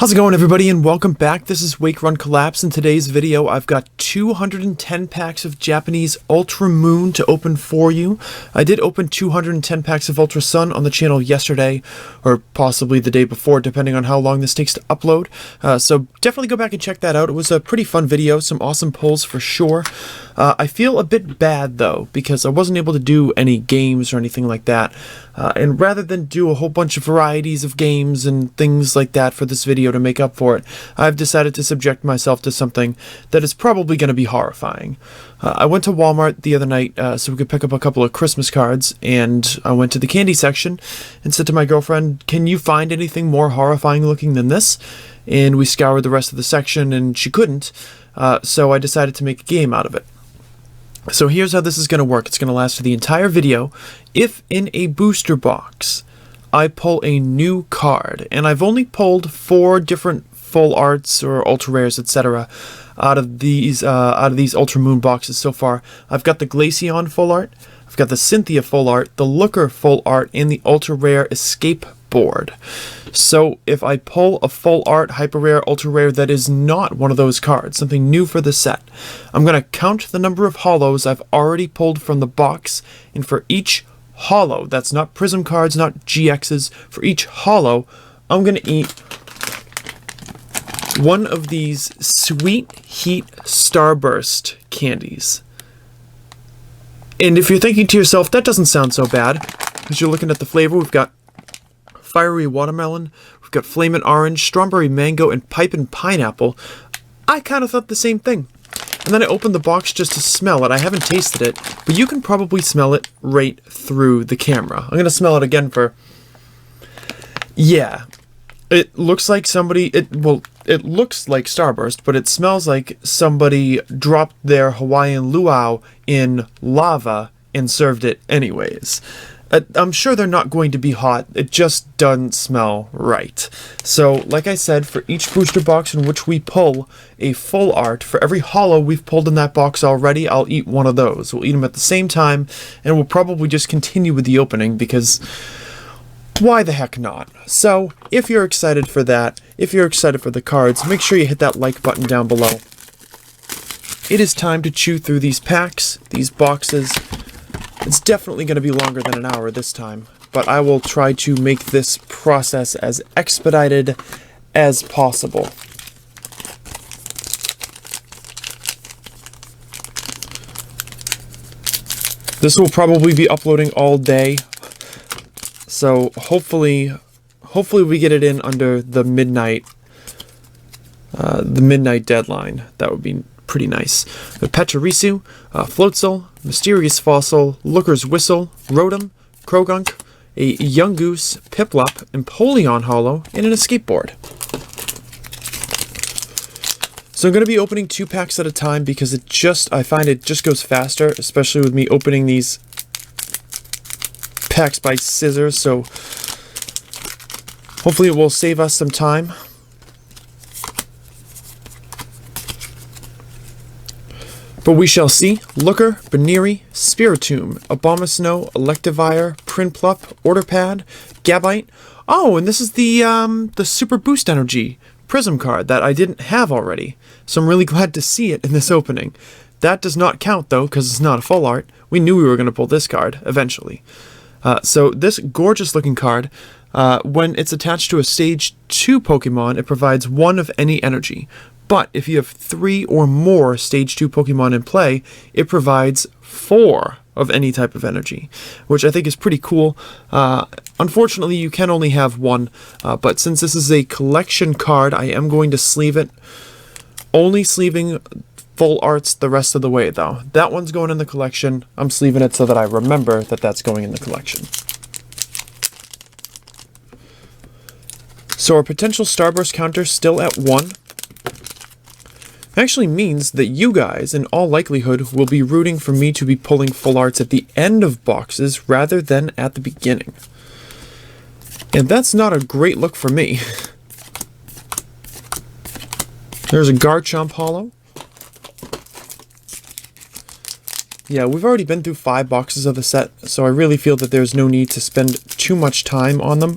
How's it going, everybody, and welcome back. This is Wake Run Collapse. In today's video, I've got 210 packs of Japanese Ultra Moon to open for you. I did open 210 packs of Ultra Sun on the channel yesterday, or possibly the day before, depending on how long this takes to upload. So definitely go back and check that out. It was a pretty fun video, some awesome pulls for sure. I feel a bit bad, though, because I wasn't able to do any games or anything like that. And rather than do a whole bunch of varieties of games and things like that for this video to make up for it, I've decided to subject myself to something that is probably going to be horrifying. I went to Walmart the other night so we could pick up a couple of Christmas cards, and I went to the candy section and said to my girlfriend, "Can you find anything more horrifying looking than this?" And we scoured the rest of the section, and she couldn't, so I decided to make a game out of it. So here's how this is going to work. It's going to last for the entire video. If in a booster box I pull a new card, and I've only pulled 4 different full arts or ultra rares, etc. out of these Ultra Moon boxes so far. I've got the Glaceon full art, I've got the Cynthia full art, the Looker full art, and the ultra rare Escape board. So if I pull a full art, hyper rare, ultra rare that is not one of those cards, something new for the set, I'm going to count the number of holos I've already pulled from the box, and for each holo, that's not Prism cards, not GXs, for each holo, I'm going to eat one of these Sweet Heat Starburst candies. And if you're thinking to yourself, that doesn't sound so bad, because you're looking at the flavor, we've got Fiery Watermelon, we've got Flamin' Orange, Strawberry Mango, and Pipin' Pineapple. I kind of thought the same thing. And then I opened the box just to smell it. I haven't tasted it, but you can probably smell it right through the camera. I'm going to smell it again for... Yeah. It looks like somebody... It looks like Starburst, but it smells like somebody dropped their Hawaiian luau in lava and served it anyways. I'm sure they're not going to be hot, it just doesn't smell right. So, like I said, for each booster box in which we pull a full art, for every holo we've pulled in that box already, I'll eat one of those. We'll eat them at the same time, and we'll probably just continue with the opening, because why the heck not? So, if you're excited for that, if you're excited for the cards, make sure you hit that like button down below. It is time to chew through these packs, these boxes. It's definitely going to be longer than an hour this time, but I will try to make this process as expedited as possible. This will probably be uploading all day, so hopefully we get it in under the midnight deadline. That would be pretty nice. The Pachirisu, Floatzel, Mysterious Fossil, Looker's Whistle, Rotom, Krogunk, a Yungoos, Piplup, Empoleon holo, and an Escape board. So I'm going to be opening 2 packs at a time because I find it just goes faster, especially with me opening these packs by scissors, so hopefully it will save us some time. But we shall see. Looker, Baneri, Spiritomb, Abomasnow, Electivire, Prinplup, Orderpad, Gabite. Oh, and this is the Super Boost Energy Prism card that I didn't have already. So I'm really glad to see it in this opening. That does not count, though, because it's not a full art. We knew we were going to pull this card, eventually. So this gorgeous-looking card, when it's attached to a Stage 2 Pokemon, it provides 1 of any energy. But if you have 3 or more Stage 2 Pokemon in play, it provides 4 of any type of energy, which I think is pretty cool. Unfortunately, you can only have 1, but since this is a collection card, I am going to sleeve it. Only sleeving full arts the rest of the way, though. That one's going in the collection. I'm sleeving it so that I remember that that's going in the collection. So our potential Starburst counter still at 1. Actually means that you guys, in all likelihood, will be rooting for me to be pulling full arts at the end of boxes rather than at the beginning. And that's not a great look for me. There's a Garchomp holo. Yeah, we've already been through 5 boxes of the set, so I really feel that there's no need to spend too much time on them.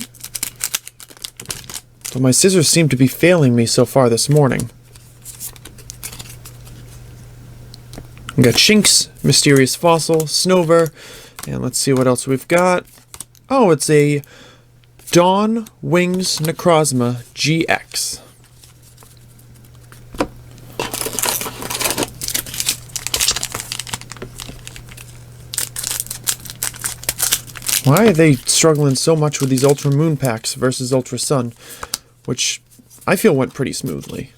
But my scissors seem to be failing me so far this morning. We got Shinx, Mysterious Fossil, Snover, and let's see what else we've got. Oh, it's a Dawn Wings Necrozma GX. Why are they struggling so much with these Ultra Moon packs versus Ultra Sun, which I feel went pretty smoothly.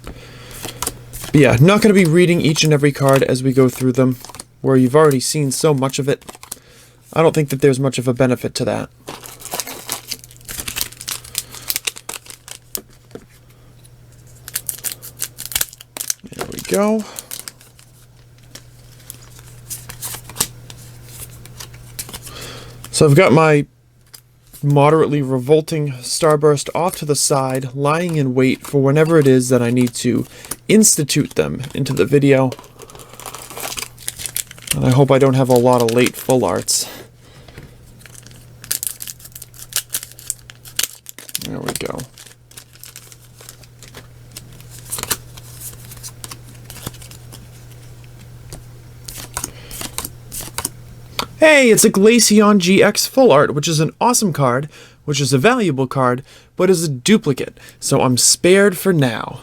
But yeah, not going to be reading each and every card as we go through them, where you've already seen so much of it. I don't think that there's much of a benefit to that. There we go. So I've got my moderately revolting Starburst off to the side, lying in wait for whenever it is that I need to institute them into the video. And I hope I don't have a lot of late full arts. There we go. Hey, it's a Glaceon GX Full Art, which is an awesome card, which is a valuable card, but is a duplicate, so I'm spared for now.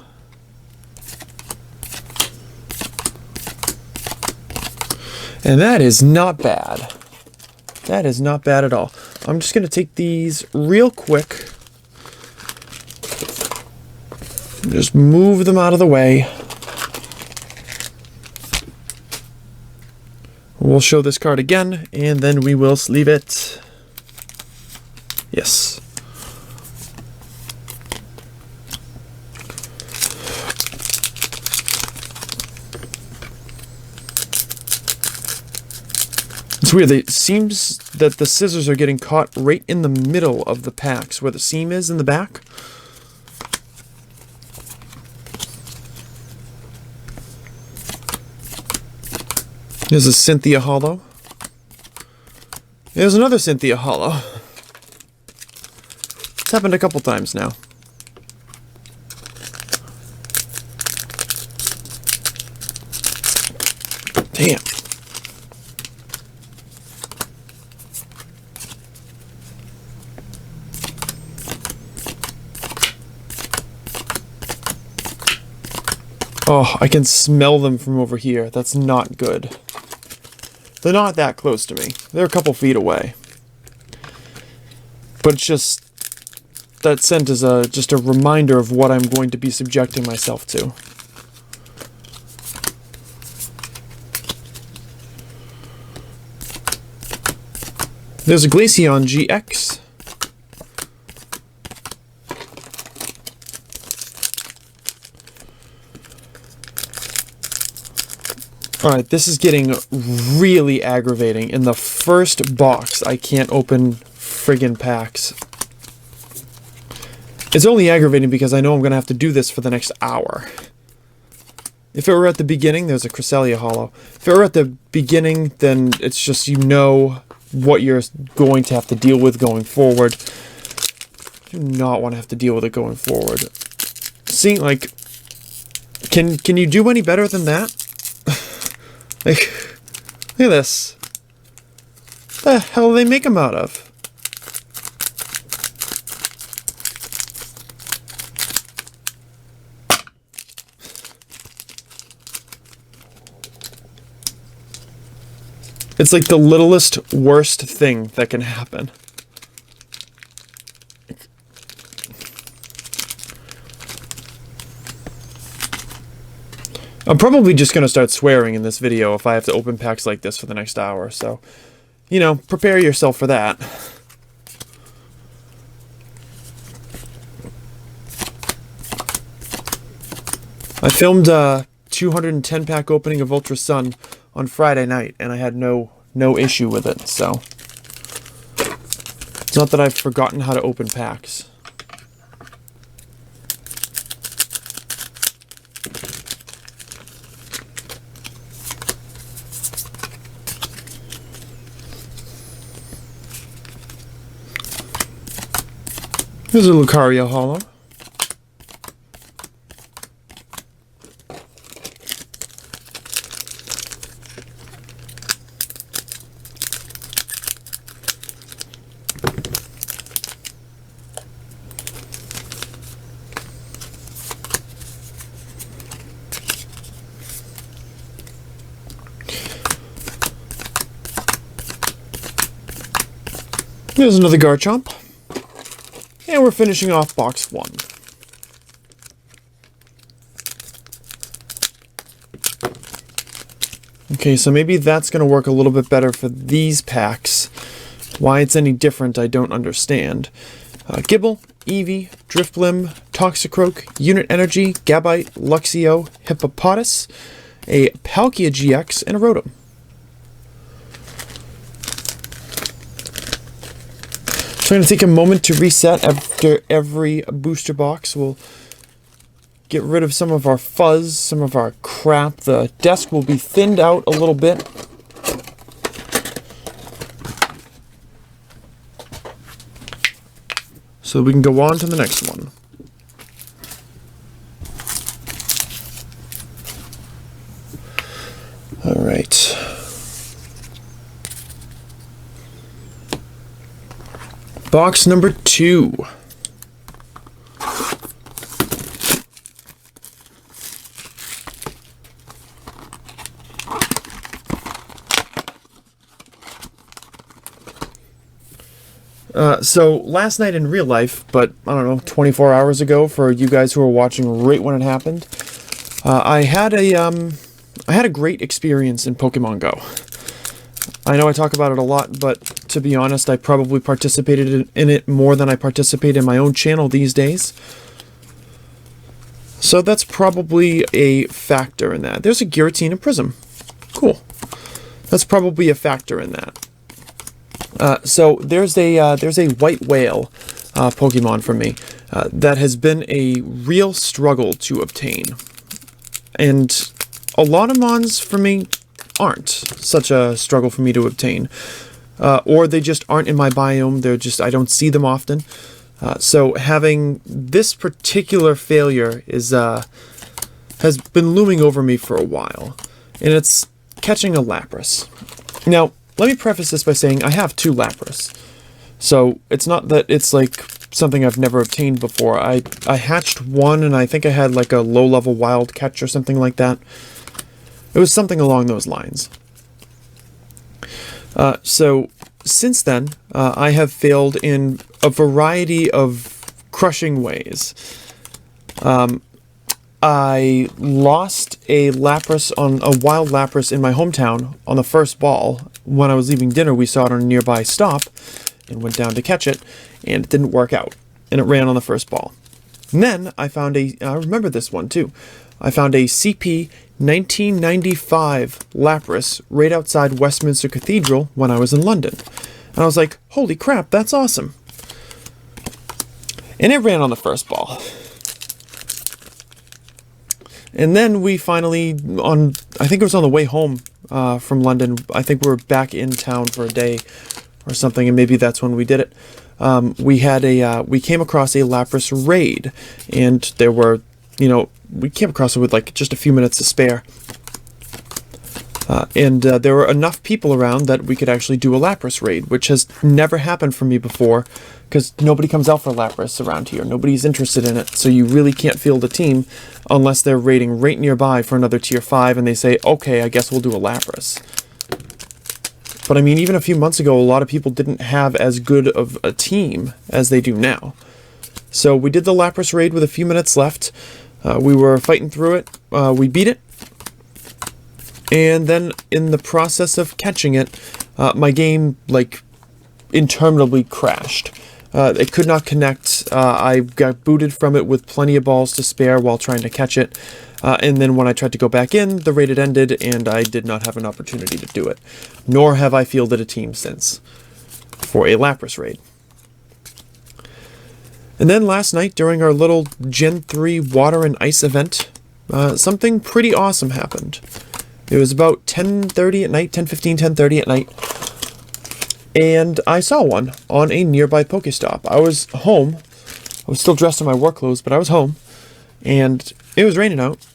And that is not bad. That is not bad at all. I'm just going to take these real quick. Just move them out of the way. We'll show this card again, and then we will sleeve it. Yes. It's weird. It seems that the scissors are getting caught right in the middle of the packs, where the seam is in the back. There's a Cynthia Hollow. There's another Cynthia Hollow. It's happened a couple times now. Damn. Oh, I can smell them from over here. That's not good. They're not that close to me. They're a couple feet away. But it's just... that scent is just a reminder of what I'm going to be subjecting myself to. There's a Glaceon GX. Alright, this is getting really aggravating. In the first box, I can't open friggin' packs. It's only aggravating because I know I'm going to have to do this for the next hour. If it were at the beginning, there's a Cresselia Hollow. If it were at the beginning, then it's just you know what you're going to have to deal with going forward. I do not want to have to deal with it going forward. See, like, can you do any better than that? Like, look at this. What the hell do they make them out of? It's like the littlest, worst thing that can happen. I'm probably just going to start swearing in this video if I have to open packs like this for the next hour, so, you know, prepare yourself for that. I filmed a 210 pack opening of Ultra Sun on Friday night, and I had no issue with it, so it's not that I've forgotten how to open packs. Here's a Lucario Holo. Here's another Garchomp. And we're finishing off box 1. Okay, so maybe that's going to work a little bit better for these packs. Why it's any different, I don't understand. Gible, Eevee, Drifblim, Toxicroak, Unit Energy, Gabite, Luxio, Hippopotas, a Palkia GX, and a Rotom. So I'm going to take a moment to reset after every booster box. We'll get rid of some of our fuzz, some of our crap. The desk will be thinned out a little bit. So we can go on to the next one. All right. Box number 2. So last night in real life, but I don't know, 24 hours ago for you guys who were watching right when it happened, I had a great experience in Pokemon Go. I know I talk about it a lot, but to be honest, I probably participated in it more than I participate in my own channel these days. So that's probably a factor in that. There's a Giratina Prism. Cool. That's probably a factor in that. So there's a White Whale Pokemon for me that has been a real struggle to obtain. And a lot of mons for me aren't such a struggle for me to obtain. Or they just aren't in my biome. They're just, I don't see them often. So having this particular failure is has been looming over me for a while. And it's catching a Lapras. Now, let me preface this by saying I have 2 Lapras. So it's not that it's like something I've never obtained before. I hatched one and I think I had like a low-level wild catch or something like that. It was something along those lines. So since then, I have failed in a variety of crushing ways. I lost a Lapras on a wild Lapras in my hometown on the first ball. When I was leaving dinner, we saw it on a nearby stop and went down to catch it, and it didn't work out, and it ran on the first ball. And then I found I remember this one too. I found a CP 1995 Lapras right outside Westminster Cathedral when I was in London. And I was like, holy crap, that's awesome. And it ran on the first ball. And then we finally, I think it was on the way home from London, I think we were back in town for a day or something, and maybe that's when we did it. We came across a Lapras raid, and there were, we came across it with like just a few minutes to spare. And there were enough people around that we could actually do a Lapras raid, which has never happened for me before, because nobody comes out for Lapras around here. Nobody's interested in it, so you really can't field a team unless they're raiding right nearby for another tier 5 and they say, okay, I guess we'll do a Lapras. But I mean, even a few months ago, a lot of people didn't have as good of a team as they do now. So we did the Lapras raid with a few minutes left. We were fighting through it. We beat it. And then in the process of catching it, my game, like, interminably crashed. It could not connect. I got booted from it with plenty of balls to spare while trying to catch it. And then when I tried to go back in, the raid had ended, and I did not have an opportunity to do it. Nor have I fielded a team since for a Lapras raid. And then last night, during our little Gen 3 Water and Ice event, something pretty awesome happened. It was about 10:30 at night, 10:15, 10:30 at night. And I saw one on a nearby Pokestop. I was home I was still dressed in my work clothes, but I was home, and it was raining out.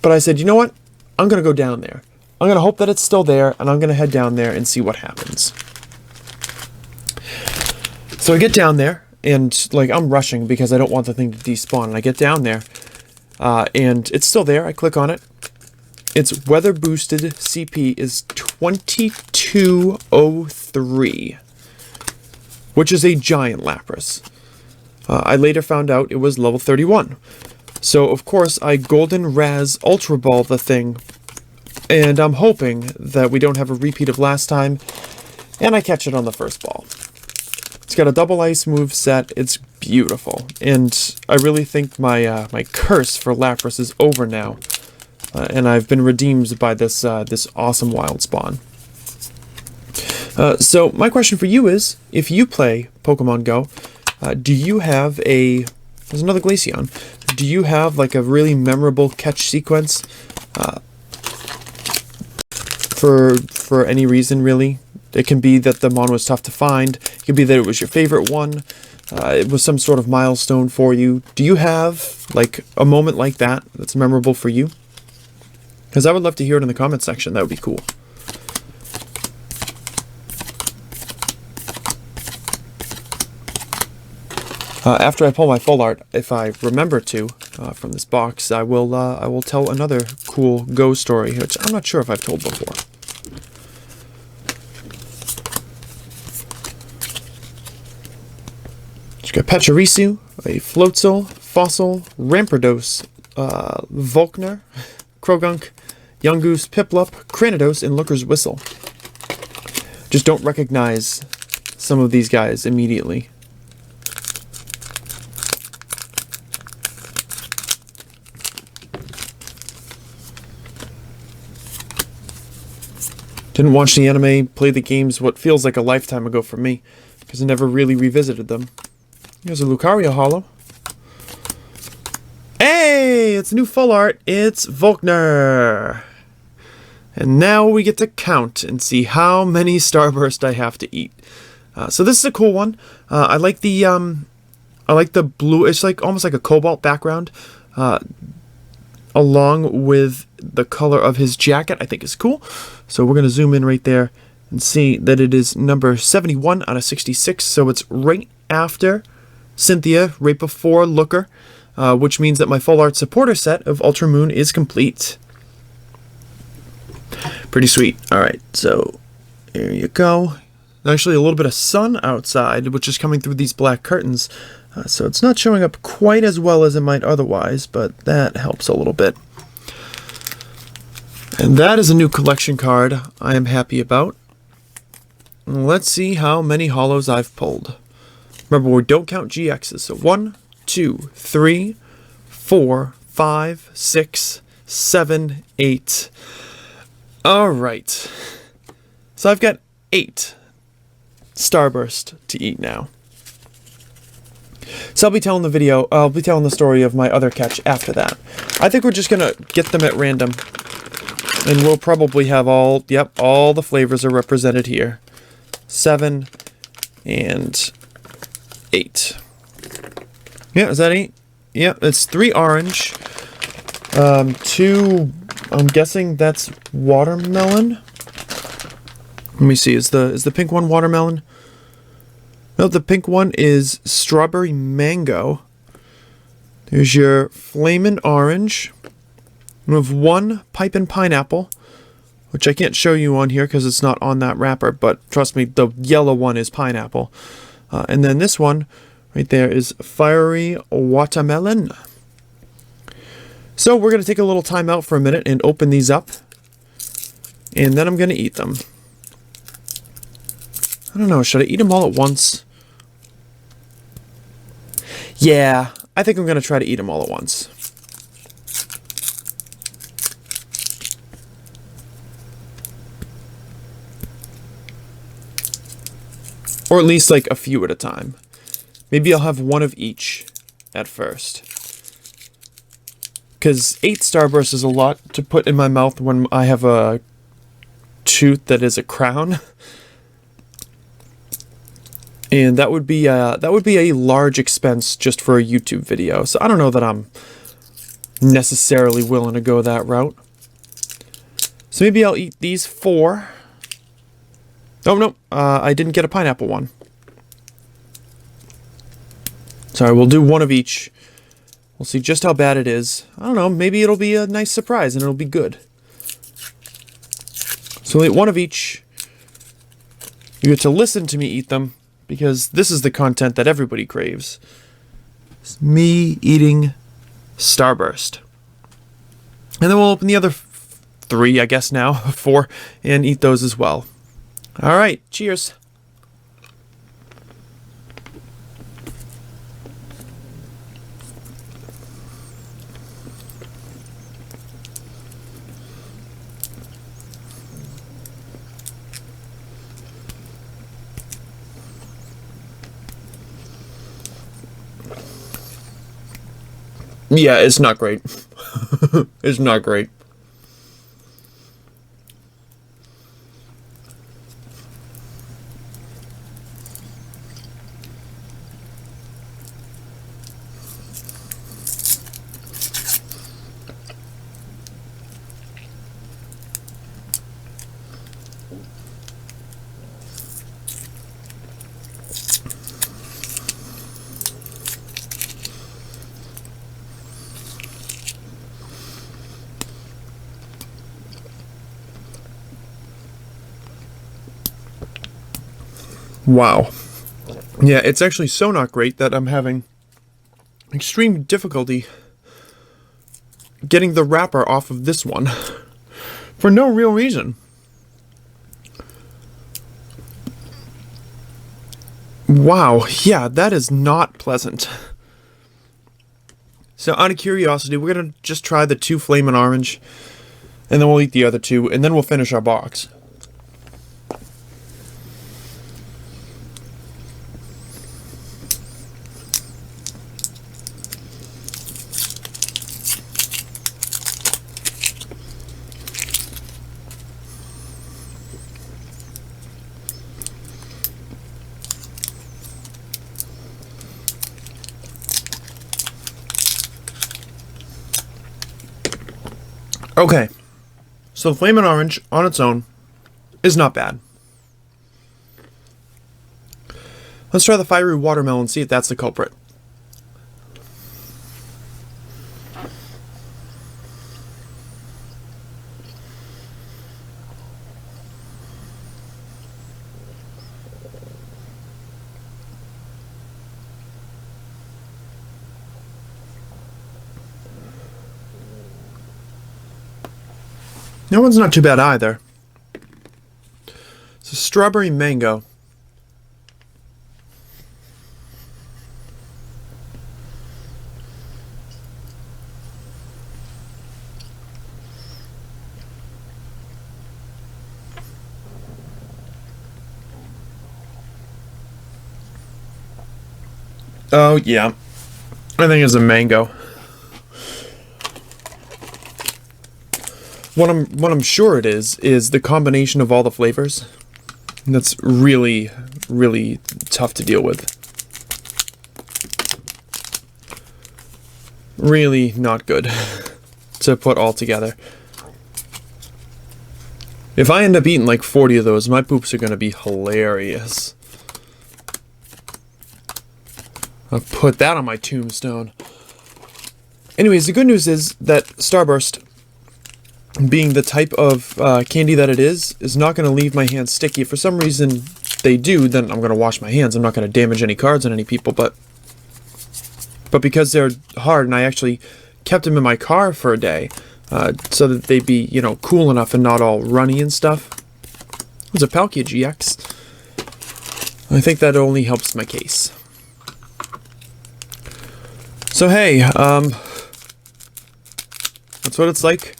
But I said, you know what? I'm going to go down there. I'm going to hope that it's still there, and I'm going to head down there and see what happens. So I get down there, and like I'm rushing because I don't want the thing to despawn. And I get down there, and it's still there. I click on it. Its weather boosted CP is 2203, which is a giant Lapras. I later found out it was level 31. So of course I Golden Raz Ultra Ball the thing, and I'm hoping that we don't have a repeat of last time, and I catch it on the first ball. It's got a double ice move set. It's beautiful, and I really think my my curse for Lapras is over now, and I've been redeemed by this this awesome wild spawn. So my question for you is, if you play Pokemon Go, do you have a... There's another Glaceon. Do you have like a really memorable catch sequence for any reason, really? It can be that the mon was tough to find. It can be that it was your favorite one. It was some sort of milestone for you. Do you have like a moment like that that's memorable for you? Because I would love to hear it in the comment section. That would be cool. After I pull my full art, if I remember to, from this box, I will tell another cool Go story, which I'm not sure if I've told before. Just got Pachirisu, a Floatzel, Fossil, Rampardos, Volkner, Krogunk, Yungoos, Piplup, Cranidos, and Looker's Whistle. Just don't recognize some of these guys immediately. Didn't watch the anime, play the games what feels like a lifetime ago for me, because I never really revisited them. Here's a Lucario holo. Hey, it's a new full art. It's Volkner. And now we get to count and see how many Starburst I have to eat. So this is a cool one. I like the blue. It's like almost like a cobalt background, along with the color of his jacket. I think is cool. So we're gonna zoom in right there and see that it is number 71 out of 66. So it's right after Cynthia, right before Looker, which means that my full art supporter set of Ultra Moon is complete. Pretty sweet. Alright, so there you go. Actually a little bit of sun outside, which is coming through these black curtains, so it's not showing up quite as well as it might otherwise, but that helps a little bit. And that is a new collection card I am happy about. Let's see how many holos I've pulled. Remember, we don't count GXs, so 1, 2, 3, 4, 5, 6, 7, 8. Alright. So I've got 8 Starburst to eat now. So I'll be telling the story of my other catch after that. I think we're just gonna get them at random. And we'll probably have all the flavors are represented here. 7 and 8. Yeah, is that 8? Yeah, it's 3 orange. 2, I'm guessing that's watermelon. Let me see, is the pink one watermelon? No, the pink one is strawberry mango. There's your flamin' orange. We have 1 pipe and pineapple, which I can't show you on here because it's not on that wrapper, but trust me, the yellow one is pineapple. And then this one right there is fiery watermelon. So we're going to take a little time out for a minute and open these up, and then I'm going to eat them. I don't know, should I eat them all at once? Yeah, I think I'm going to try to eat them all at once. Or at least like a few at a time. Maybe I'll have 1 of each at first. Because 8 Starburst is a lot to put in my mouth when I have a tooth that is a crown. And that would be a large expense just for a YouTube video. So I don't know that I'm necessarily willing to go that route. So maybe I'll eat these 4. Oh no, I didn't get a pineapple one. Sorry, we'll do one of each. We'll see just how bad it is. I don't know, maybe it'll be a nice surprise and it'll be good. So we'll eat one of each. You get to listen to me eat them, because this is the content that everybody craves. It's me eating Starburst. And then we'll open the other 3, I guess now, 4, and eat those as well. Alright, cheers. Yeah, it's not great. It's not great. Wow. Yeah, it's actually so not great that I'm having extreme difficulty getting the wrapper off of this one for no real reason. Wow, yeah, that is not pleasant. So out of curiosity, we're gonna just try the 2 Flamin' Orange, and then we'll eat the other 2, and then we'll finish our box. Okay, so the Flamin' Orange on its own is not bad. Let's try the Fiery Watermelon and see if that's the culprit. That one's not too bad either. So strawberry mango. Oh yeah, I think it's a mango. What I'm sure it is the combination of all the flavors. That's really, really tough to deal with. Really not good to put all together. If I end up eating like 40 of those, my poops are gonna be hilarious. I'll put that on my tombstone. Anyways, the good news is that Starburst, being the type of candy that it is not going to leave my hands sticky. If for some reason they do, then I'm going to wash my hands. I'm not going to damage any cards on any people, but because they're hard, and I actually kept them in my car for a day, so that they'd be, you know, cool enough and not all runny and stuff. It's a Palkia GX. I think that only helps my case. So hey, that's what it's like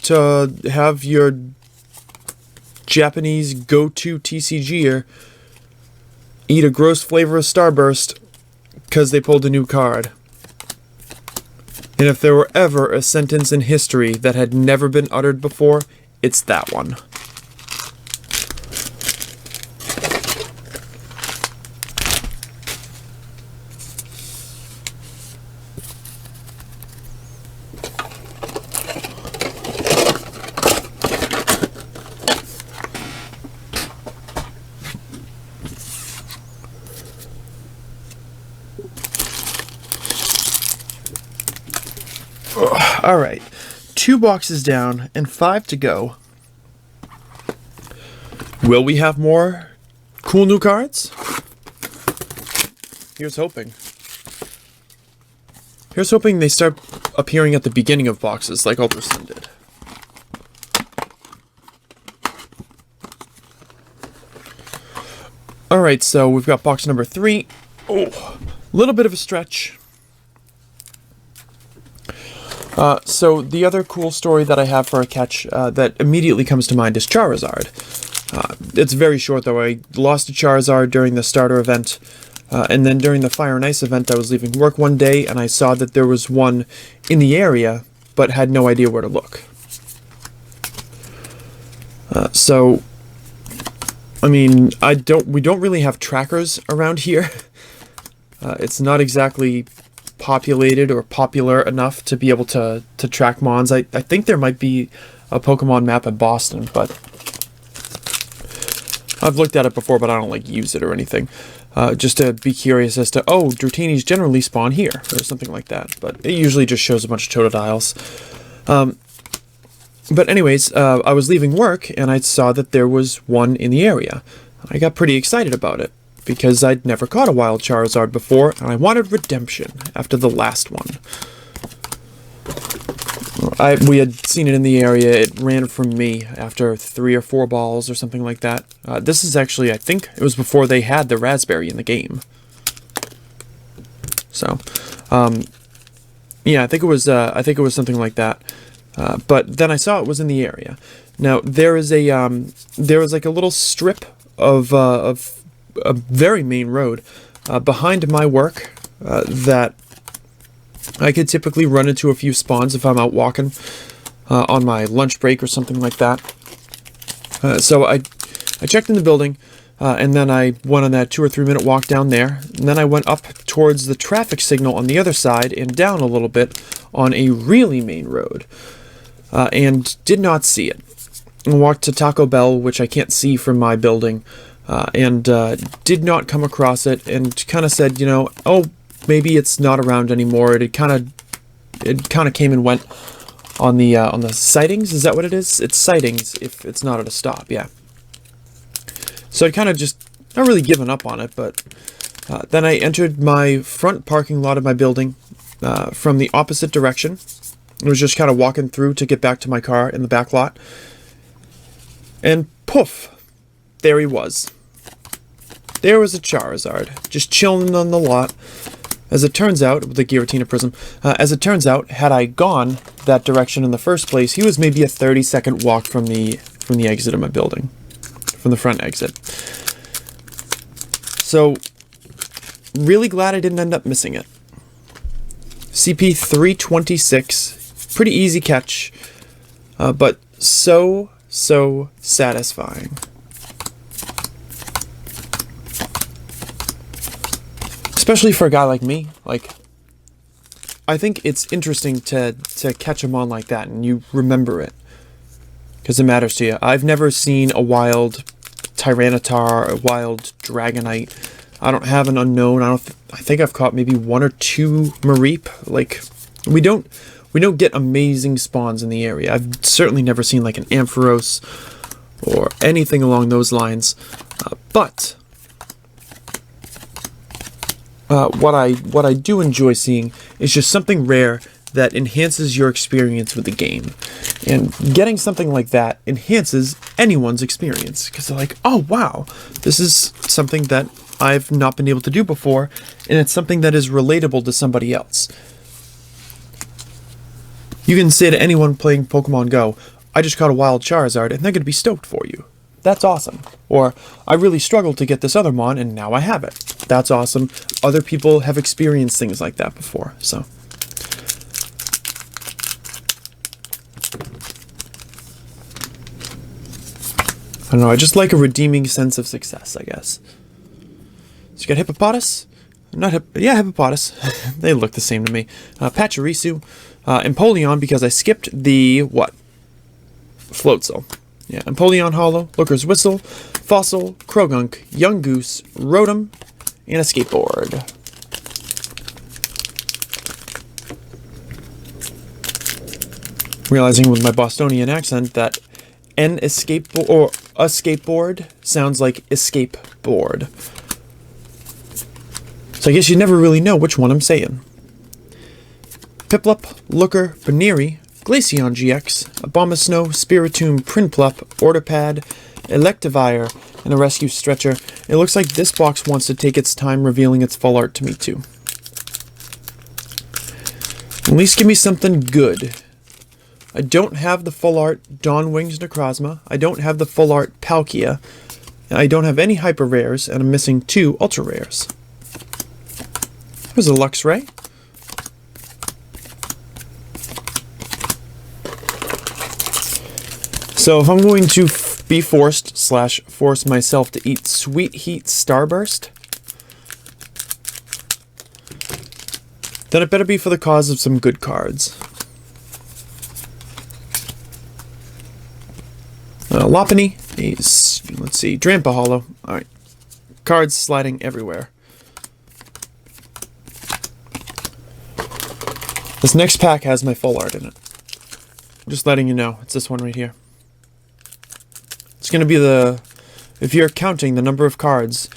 to have your Japanese go-to TCGer eat a gross flavor of Starburst because they pulled a new card. And if there were ever a sentence in history that had never been uttered before, it's that one. Alright, 2 boxes down and 5 to go. Will we have more cool new cards? Here's hoping. Here's hoping they start appearing at the beginning of boxes like Ultra Sun did. Alright, so we've got box number 3. Oh, a little bit of a stretch. So the other cool story that I have for a catch that immediately comes to mind is Charizard. It's very short though. I lost a Charizard during the starter event, and then during the Fire and Ice event I was leaving work one day and I saw that there was one in the area, but had no idea where to look. So, I mean, we don't really have trackers around here. It's not exactly populated or popular enough to be able to track Mons. I think there might be a Pokemon map in Boston, but I've looked at it before, but I don't like use it or anything. Just to be curious as to, oh, Dratinis generally spawn here, or something like that. But it usually just shows a bunch of Totodiles. But anyways, I was leaving work, and I saw that there was one in the area. I got pretty excited about it, because I'd never caught a wild Charizard before, and I wanted redemption after the last one. We had seen it in the area. It ran from me after 3 or 4 balls or something like that. This is actually, I think, it was before they had the Raspberry in the game. So, yeah, I think it was something like that. But then I saw it was in the area. Now there is like a little strip of a very main road behind my work that I could typically run into a few spawns if I'm out walking on my lunch break or something like that. So I checked in the building, and then I went on that 2 or 3 minute walk down there, and then I went up towards the traffic signal on the other side and down a little bit on a really main road, and did not see it. I walked to Taco Bell, which I can't see from my building, and did not come across it, and kind of said, you know, oh, maybe it's not around anymore. It kind of came and went on the sightings. Is that what it is? It's sightings if it's not at a stop. Yeah. So I kind of just not really given up on it, but then I entered my front parking lot of my building from the opposite direction. I was just kind of walking through to get back to my car in the back lot, and poof, there he was. There was a Charizard, just chilling on the lot. As it turns out, with the Giratina Prism, as it turns out, had I gone that direction in the first place, he was maybe a 30-second walk from the exit of my building, from the front exit. So, really glad I didn't end up missing it. CP 326, pretty easy catch, but so satisfying. Especially for a guy like me. Like, I think it's interesting to catch them on like that and you remember it, because it matters to you. I've never seen a wild Tyranitar, a wild Dragonite. I don't have an unknown. I think I've caught maybe 1 or 2 Mareep. Like, we don't get amazing spawns in the area. I've certainly never seen like an Ampharos or anything along those lines. But what I do enjoy seeing is just something rare that enhances your experience with the game. And getting something like that enhances anyone's experience, because they're like, oh wow, this is something that I've not been able to do before, and it's something that is relatable to somebody else. You can say to anyone playing Pokemon Go, I just caught a wild Charizard, and they're going to be stoked for you. That's awesome. Or, I really struggled to get this other Mon, and now I have it. That's awesome. Other people have experienced things like that before, so. I don't know, I just like a redeeming sense of success, I guess. So you got Hippopotas? Yeah, Hippopotas. They look the same to me. Pachirisu. Empoleon, because I skipped the, what? Floatzel. Yeah, Empoleon Hollow, Looker's Whistle, Fossil, Krogunk, Young Goose, Rotom, and a Skateboard. Realizing with my Bostonian accent that an escape or a skateboard sounds like escape board. So I guess you never really know which one I'm saying. Piplup, Looker, Baneri, Glaceon GX, Abomasnow, Spiritomb, Prinplup, Orderpad, Electivire, and a Rescue Stretcher. It looks like this box wants to take its time revealing its full art to me too. At least give me something good. I don't have the full art Dawn Wings Necrozma. I don't have the full art Palkia. I don't have any hyper rares, and I'm missing 2 ultra rares. Here's a Luxray. So if I'm going to be force myself to eat Sweet Heat Starburst, then it better be for the cause of some good cards. Lopunny is, let's see, Drampa Hollow. Alright. Cards sliding everywhere. This next pack has my full art in it. Just letting you know, it's this one right here. It's going to be the, if you're counting the number of cards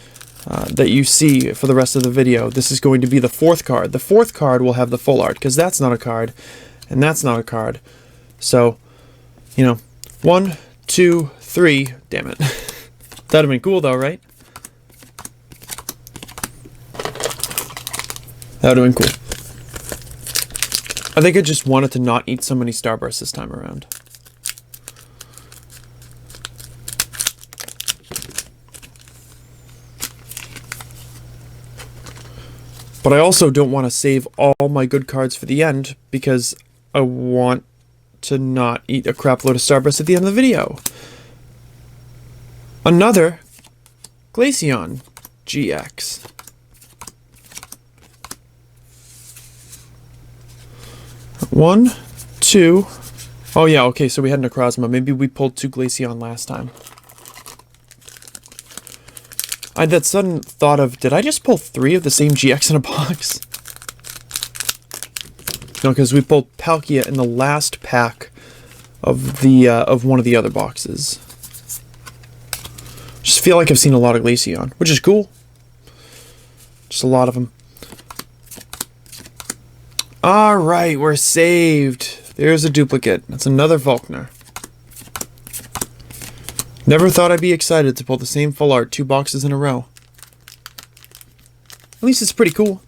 that you see for the rest of the video, this is going to be the 4th card. The 4th card will have the full art, because that's not a card, and that's not a card. So, you know, 1, 2, 3, damn it. That'd have been cool though, right? That would have been cool. I think I just wanted to not eat so many Starbursts this time around. But I also don't want to save all my good cards for the end, because I want to not eat a crap load of Starburst at the end of the video. Another Glaceon GX. One, two. Oh yeah, okay, so we had Necrozma. Maybe we pulled 2 Glaceon last time. I had that sudden thought of, did I just pull 3 of the same GX in a box? No, because we pulled Palkia in the last pack of the of one of the other boxes. Just feel like I've seen a lot of Glaceon, which is cool. Just a lot of them. All right, we're saved. There's a duplicate. That's another Volkner. Never thought I'd be excited to pull the same full art 2 boxes in a row. At least it's pretty cool.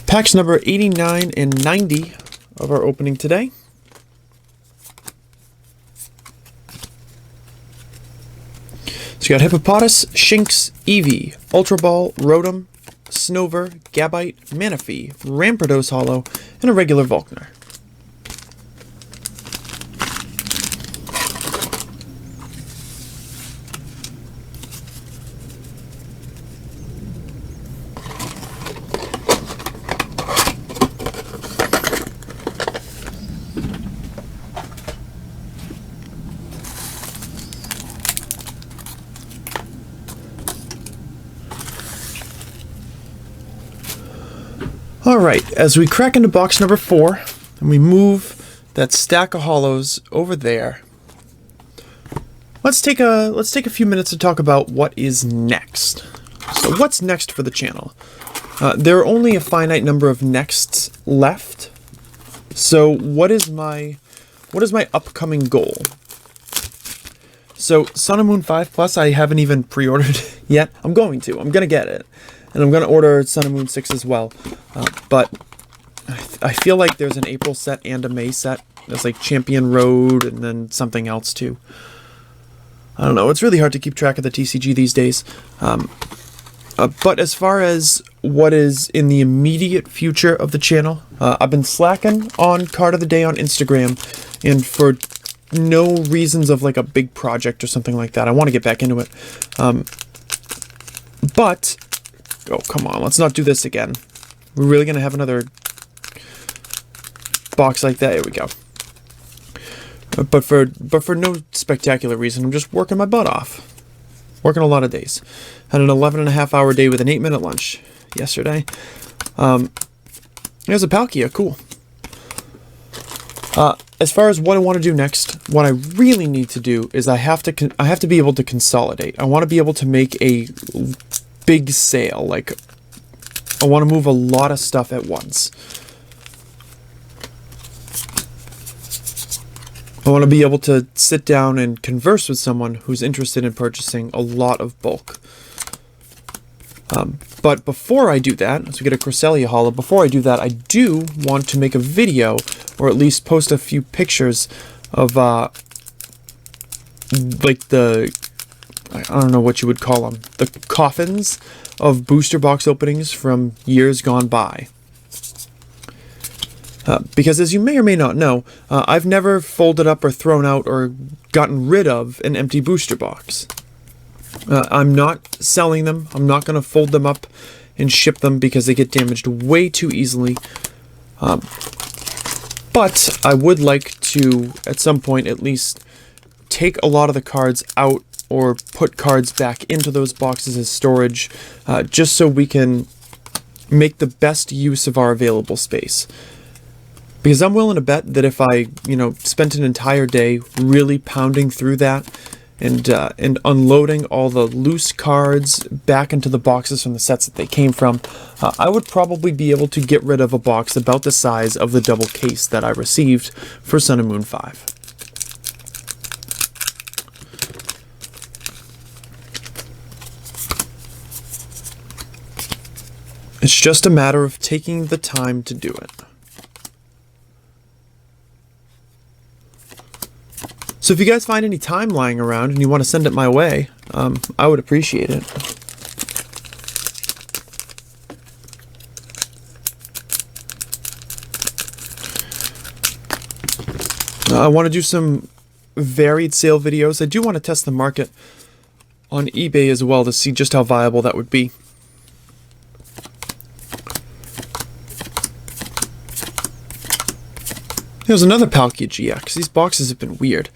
Packs number 89 and 90 of our opening today. So you got Hippopotas, Shinx, Eevee, Ultra Ball, Rotom, Snover, Gabite, Manaphy, Rampardos Hollow, and a regular Volkner. Alright, as we crack into box number 4, and we move that stack of hollows over there, let's take a few minutes to talk about what is next. So what's next for the channel? There are only a finite number of nexts left. So what is my upcoming goal? So Sun and Moon 5 Plus I haven't even pre-ordered yet. I'm going to get it. And I'm going to order Sun and Moon 6 as well. But I feel like there's an April set and a May set. There's like Champion Road and then something else too. I don't know. It's really hard to keep track of the TCG these days. But as far as what is in the immediate future of the channel, I've been slacking on Card of the Day on Instagram. And for no reasons of like a big project or something like that. I want to get back into it. But... oh, come on, let's not do this again. We're really going to have another box like that? Here we go. But for no spectacular reason, I'm just working my butt off. Working a lot of days. Had an 11.5-hour day with an 8-minute lunch yesterday. There's a Palkia, cool. As far as what I want to do next, what I really need to do is I have to be able to consolidate. I want to be able to make a big sale. Like, I want to move a lot of stuff at once. I want to be able to sit down and converse with someone who's interested in purchasing a lot of bulk. But before I do that, as we get a Cresselia Hollow, before I do that, I do want to make a video, or at least post a few pictures of, like the, I don't know what you would call them, the coffins of booster box openings from years gone by. Because as you may or may not know, I've never folded up or thrown out or gotten rid of an empty booster box. I'm not selling them. I'm not going to fold them up and ship them because they get damaged way too easily. But I would like to, at some point at least, take a lot of the cards out or put cards back into those boxes as storage, just so we can make the best use of our available space. Because I'm willing to bet that if I, spent an entire day really pounding through that and unloading all the loose cards back into the boxes from the sets that they came from, I would probably be able to get rid of a box about the size of the double case that I received for Sun and Moon 5. It's just a matter of taking the time to do it. So if you guys find any time lying around and you want to send it my way, I would appreciate it. I want to do some varied sale videos. I do want to test the market on eBay as well to see just how viable that would be. There's another Palkia GX. These boxes have been weird.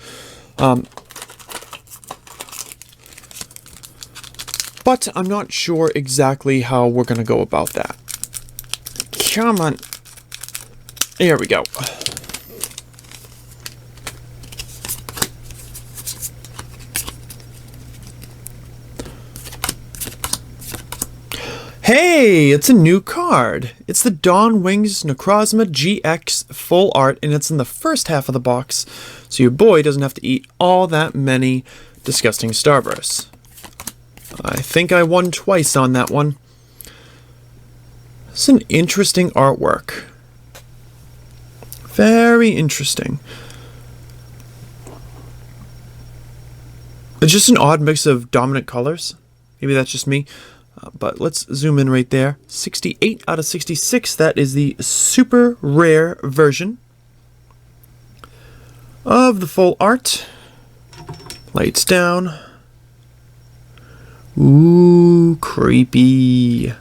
But I'm not sure exactly how we're going to go about that. Come on. There we go. Hey, it's a new card. It's the Dawn Wings Necrozma GX Full Art, and it's in the first half of the box, so your boy doesn't have to eat all that many disgusting Starbursts. I think I won twice on that one. It's an interesting artwork. Very interesting. It's just an odd mix of dominant colors. Maybe that's just me. But let's zoom in right there. 68 out of 66. That is the super rare version of the full art. Lights down. Ooh, creepy.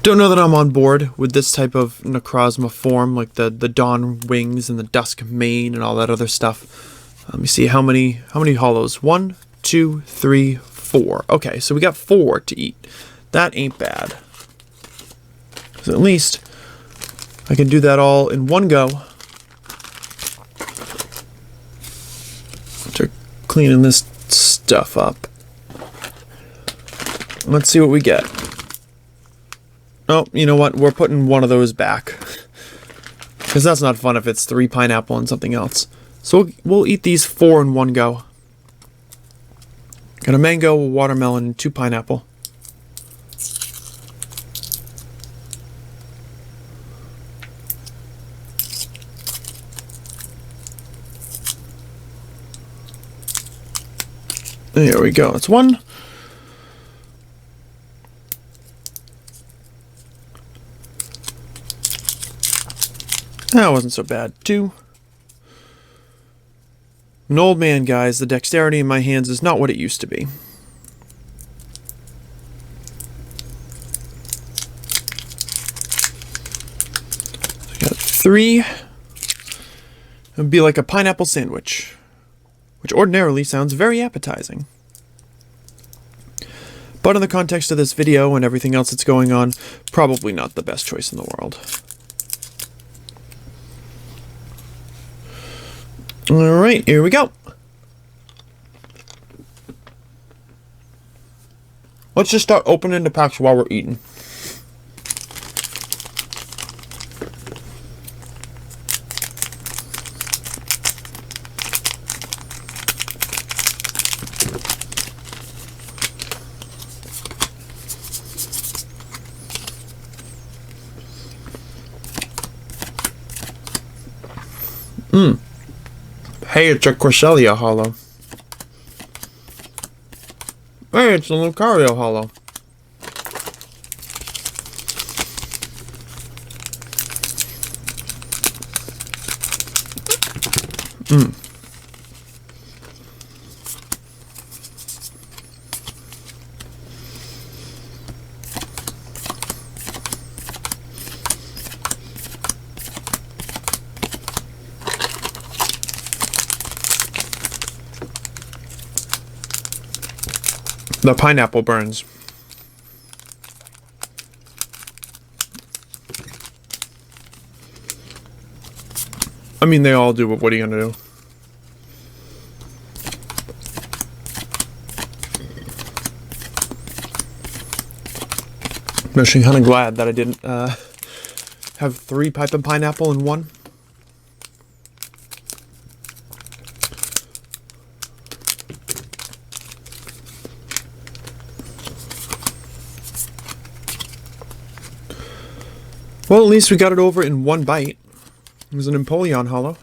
Don't know that I'm on board with this type of Necrozma form, like the Dawn Wings and the Dusk Mane and all that other stuff. Let me see how many hollows. 1, 2, 3, 4. Okay, so we got 4 to eat. That ain't bad. So at least I can do that all in one go. Start cleaning this stuff up. Let's see what we get. Oh, you know what? We're putting one of those back. Because that's not fun if it's 3 pineapple and something else. So we'll eat these 4 in one go. Got a mango, a watermelon, and 2 pineapple. There we go. That's 1. That wasn't so bad. 2. An old man, guys. The dexterity in my hands is not what it used to be. So I got 3. It would be like a pineapple sandwich. which ordinarily sounds very appetizing. But in the context of this video and everything else that's going on, probably not the best choice in the world. Alright, here we go. Let's just start opening the packs while we're eating. Hey, it's a Cresselia holo. Hey, it's a Lucario holo. The pineapple burns. I mean, they all do, but what are you gonna do? I'm actually kind of glad that I didn't have 3 pipe and pineapple in one. Well, at least we got it over in one bite. It was an Empoleon holo.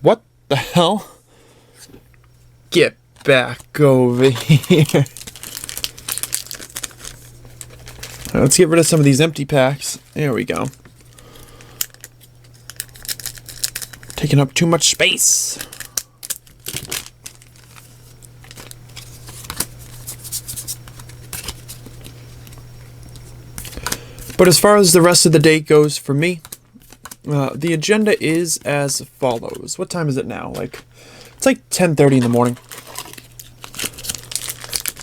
What the hell? Get back over here. Let's get rid of some of these empty packs. There we go. Taking up too much space. But as far as the rest of the day goes for me, the agenda is as follows. What time is it now? It's like 10:30 in the morning.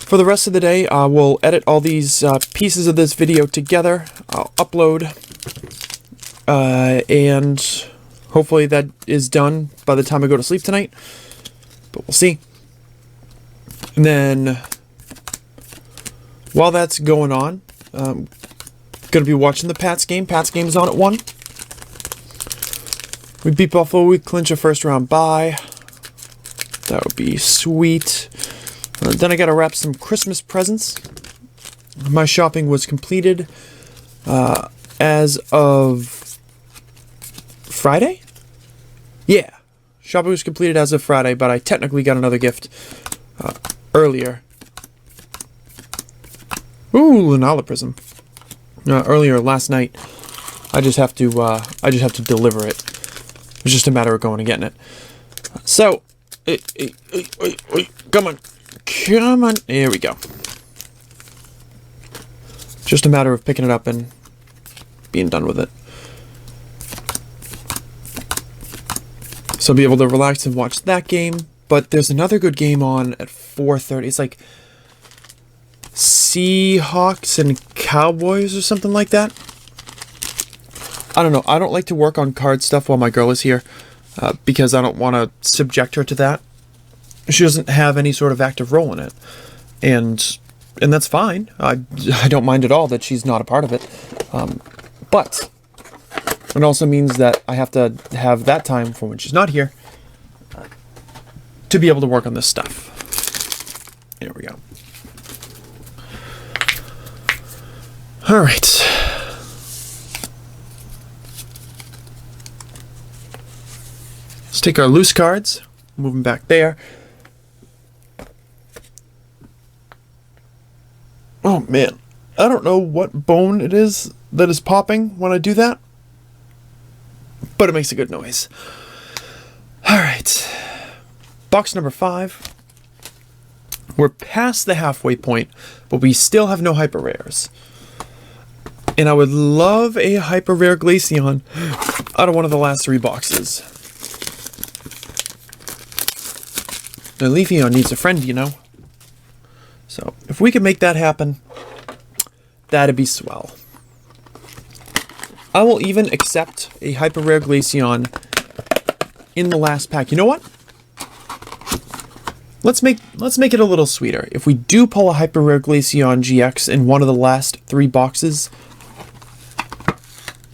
For the rest of the day, I will edit all these pieces of this video together. I'll upload, and hopefully that is done by the time I go to sleep tonight. But we'll see. And then, while that's going on, gonna be watching the Pats game. Pats game is on at 1. We beat Buffalo. We clinch a first round bye. That would be sweet. Then I gotta wrap some Christmas presents. My shopping was completed as of Friday? Yeah. Shopping was completed as of Friday, but I technically got another gift earlier. Ooh, Lunala Prism. Earlier last night. I just have to deliver it. It's just a matter of going and getting it. So, come on. Come on. Here we go. Just a matter of picking it up and being done with it. So I'll be able to relax and watch that game. But there's another good game on at 4:30. It's like Seahawks and Cowboys or something like that. I don't know. I don't like to work on card stuff while my girl is here because I don't want to subject her to that. She doesn't have any sort of active role in it, and that's fine. I don't mind at all that she's not a part of it, but it also means that I have to have that time for when she's not here to be able to work on this stuff. There we go. All right. Let's take our loose cards, move them back there. Oh man, I don't know what bone it is that is popping when I do that, but it makes a good noise. All right, box number 5. We're past the halfway point, but we still have no hyper rares. And I would love a hyper rare Glaceon out of one of the last 3 boxes. The Leafeon needs a friend, you know. So, if we could make that happen, that'd be swell. I will even accept a hyper rare Glaceon in the last pack. You know what? Let's make it a little sweeter. If we do pull a hyper rare Glaceon GX in one of the last 3 boxes,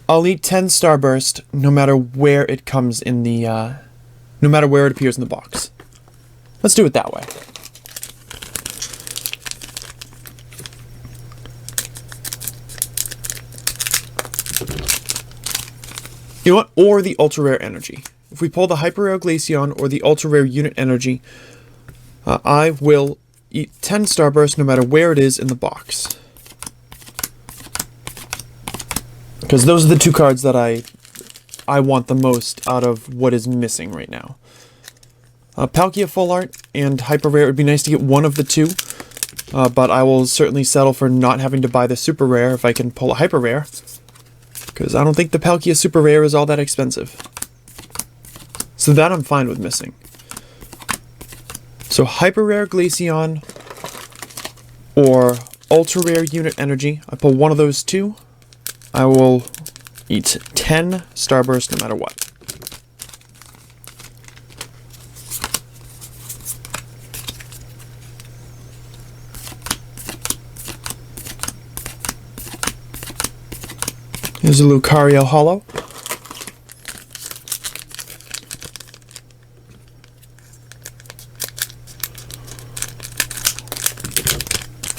I'll eat 10 Starburst no matter where it comes in the no matter where it appears in the box. Let's do it that way. You know what? Or the ultra rare energy. If we pull the hyper rare Glaceon or the ultra rare unit energy, I will eat 10 Starburst no matter where it is in the box. Because those are the 2 cards that I want the most out of what is missing right now. Palkia Full Art and Hyper Rare, it would be nice to get one of the 2. But I will certainly settle for not having to buy the Super Rare if I can pull a Hyper Rare. Because I don't think the Palkia Super Rare is all that expensive. So that I'm fine with missing. So Hyper Rare Glaceon or Ultra Rare Unit Energy. I pull one of those 2. I will eat 10 Starburst no matter what. Here's a Lucario Holo.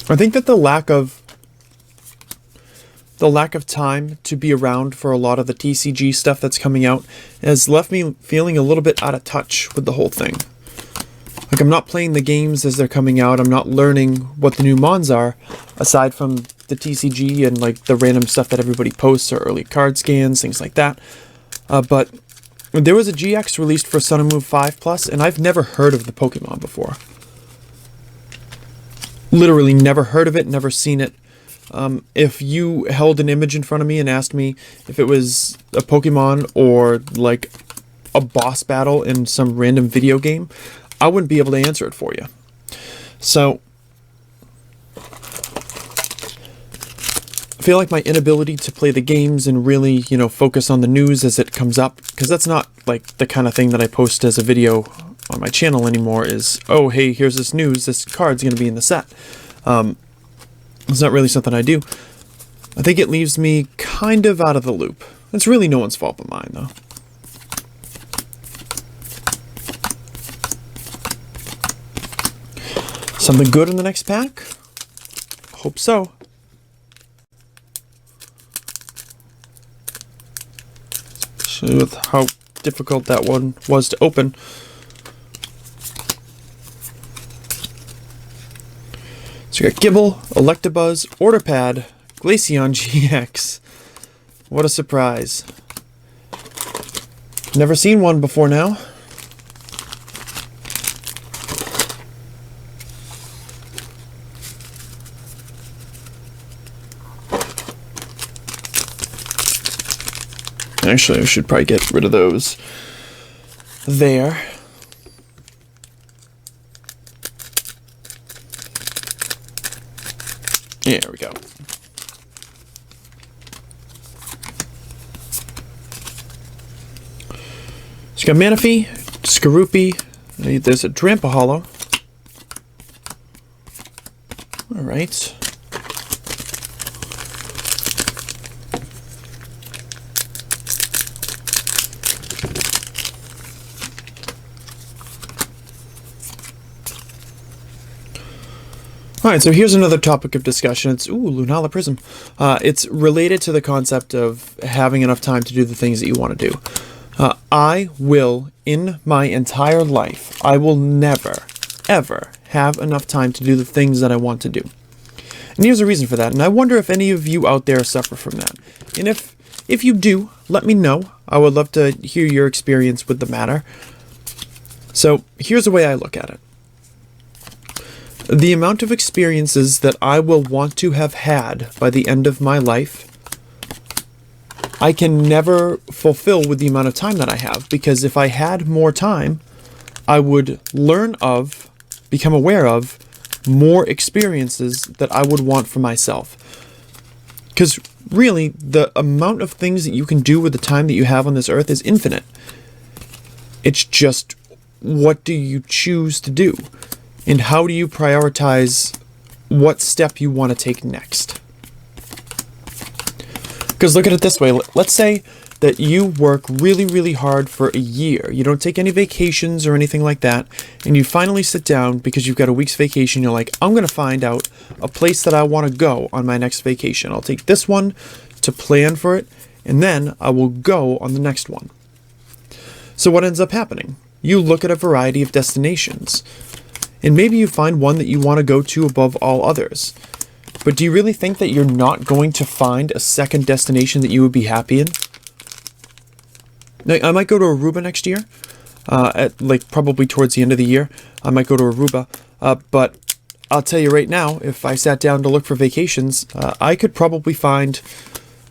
I think that the lack of time to be around for a lot of the TCG stuff that's coming out has left me feeling a little bit out of touch with the whole thing. Like, I'm not playing the games as they're coming out. I'm not learning what the new mons are, aside from the TCG and like the random stuff that everybody posts or early card scans, things like that. But there was a GX released for Sun and Moon 5+, and I've never heard of the Pokemon before. Literally never heard of it, never seen it. If you held an image in front of me and asked me if it was a Pokemon or like a boss battle in some random video game, I wouldn't be able to answer it for you. So I feel like my inability to play the games and really, you know, focus on the news as it comes up, because that's not like the kind of thing that I post as a video on my channel anymore, is, oh, hey, here's this news, this card's going to be in the set. It's not really something I do. I think it leaves me kind of out of the loop. It's really no one's fault but mine, though. Something good in the next pack? Hope so. Especially with how difficult that one was to open. So we got Gible, Electabuzz, Orderpad, Glaceon GX. What a surprise. Never seen one before now. Actually, I should probably get rid of those there. There we go. So you got Manaphy, Skorupi, there's a Drampa Holo. Alright. Alright, so here's another topic of discussion. It's, Lunala Prism. It's related to the concept of having enough time to do the things that you want to do. I will, in my entire life, I will never, ever have enough time to do the things that I want to do. And here's a reason for that, and I wonder if any of you out there suffer from that. And if you do, let me know. I would love to hear your experience with the matter. So, here's the way I look at it. The amount of experiences that I will want to have had by the end of my life, I can never fulfill with the amount of time that I have, because if I had more time, I would learn of, become aware of, more experiences that I would want for myself. Because really, the amount of things that you can do with the time that you have on this earth is infinite. It's just, what do you choose to do? And how do you prioritize what step you want to take next? Because look at it this way. Let's say that you work really, really hard for a year. You don't take any vacations or anything like that. And you finally sit down because you've got a week's vacation. You're like, I'm going to find out a place that I want to go on my next vacation. I'll take this one to plan for it, and then I will go on the next one. So what ends up happening? You look at a variety of destinations, and maybe you find one that you want to go to above all others. But do you really think that you're not going to find a second destination that you would be happy in? Like, I might go to Aruba next year, probably towards the end of the year. I might go to Aruba, but I'll tell you right now, if I sat down to look for vacations, I could probably find,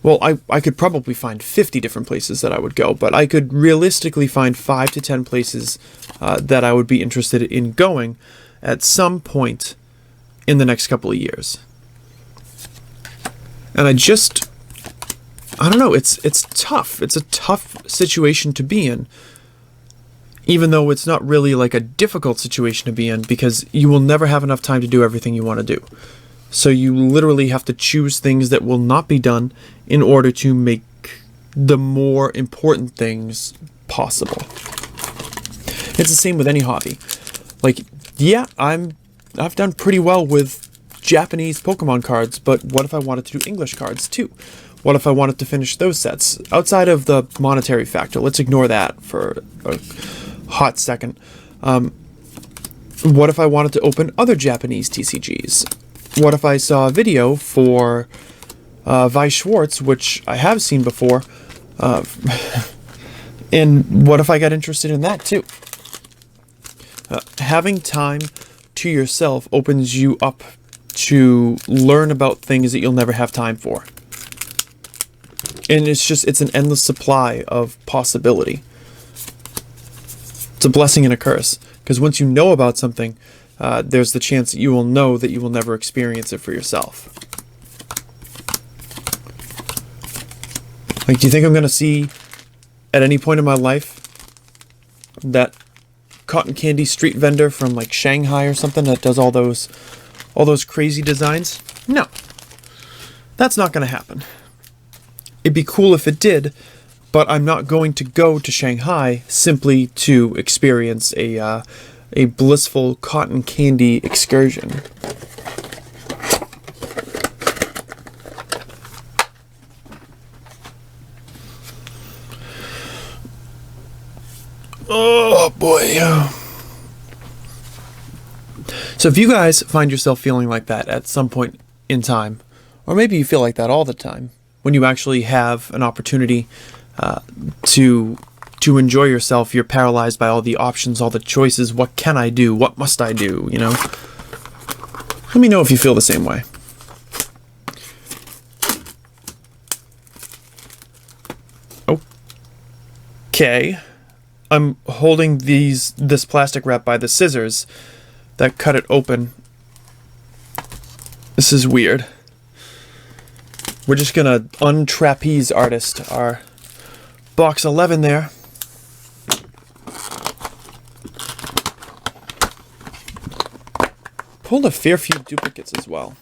I could probably find 50 different places that I would go, but I could realistically find 5 to 10 places that I would be interested in going at some point in the next couple of years. And I don't know, it's tough. It's a tough situation to be in, even though it's not really like a difficult situation to be in, because you will never have enough time to do everything you want to do. So you literally have to choose things that will not be done in order to make the more important things possible. It's the same with any hobby. Like, yeah, I've done pretty well with Japanese Pokemon cards, but what if I wanted to do English cards too? What if I wanted to finish those sets? Outside of the monetary factor, let's ignore that for a hot second. What if I wanted to open other Japanese TCGs? What if I saw a video for Weiss Schwarz, which I have seen before, and what if I got interested in that too? Having time to yourself opens you up to learn about things that you'll never have time for. And it's an endless supply of possibility. It's a blessing and a curse. Because once you know about something, there's the chance that you will know that you will never experience it for yourself. Like, do you think I'm going to see, at any point in my life, that cotton candy street vendor from, like, Shanghai or something that does all those crazy designs? No. That's not going to happen. It'd be cool if it did, but I'm not going to go to Shanghai simply to experience a blissful cotton candy excursion. Oh boy. So if you guys find yourself feeling like that at some point in time, or maybe you feel like that all the time, when you actually have an opportunity to enjoy yourself, you're paralyzed by all the options, all the choices. What can I do? What must I do? You know? Let me know if you feel the same way. Okay. I'm holding this plastic wrap by the scissors that cut it open. This is weird. We're just gonna untrapeze artist our box 11 there. Pulled a fair few duplicates as well.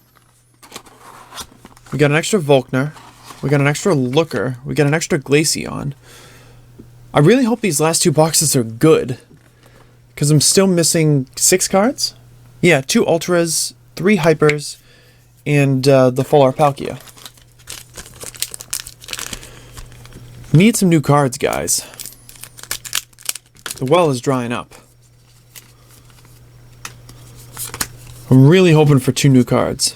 We got an extra Volkner. We got an extra Looker. We got an extra Glaceon. I really hope these last two boxes are good, because I'm still missing 6 cards? Yeah, 2 Ultras, 3 Hypers, and the full Arpalkia. Need some new cards, guys. The well is drying up. I'm really hoping for 2 new cards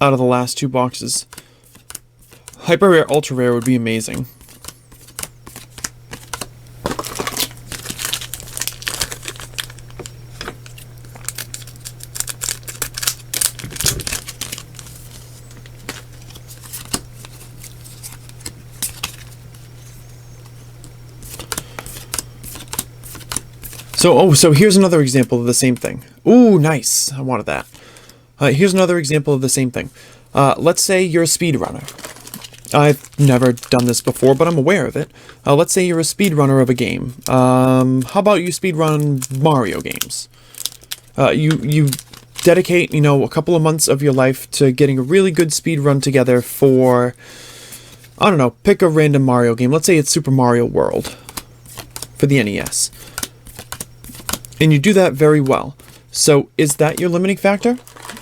out of the last 2 boxes. Hyper Rare, Ultra Rare would be amazing. So here's another example of the same thing. Ooh, nice. I wanted that. Here's another example of the same thing. Let's say you're a speedrunner. I've never done this before, but I'm aware of it. Let's say you're a speedrunner of a game. How about you speedrun Mario games? You dedicate, a couple of months of your life to getting a really good speedrun together for, I don't know, pick a random Mario game. Let's say it's Super Mario World for the NES. And you do that very well. So is that your limiting factor?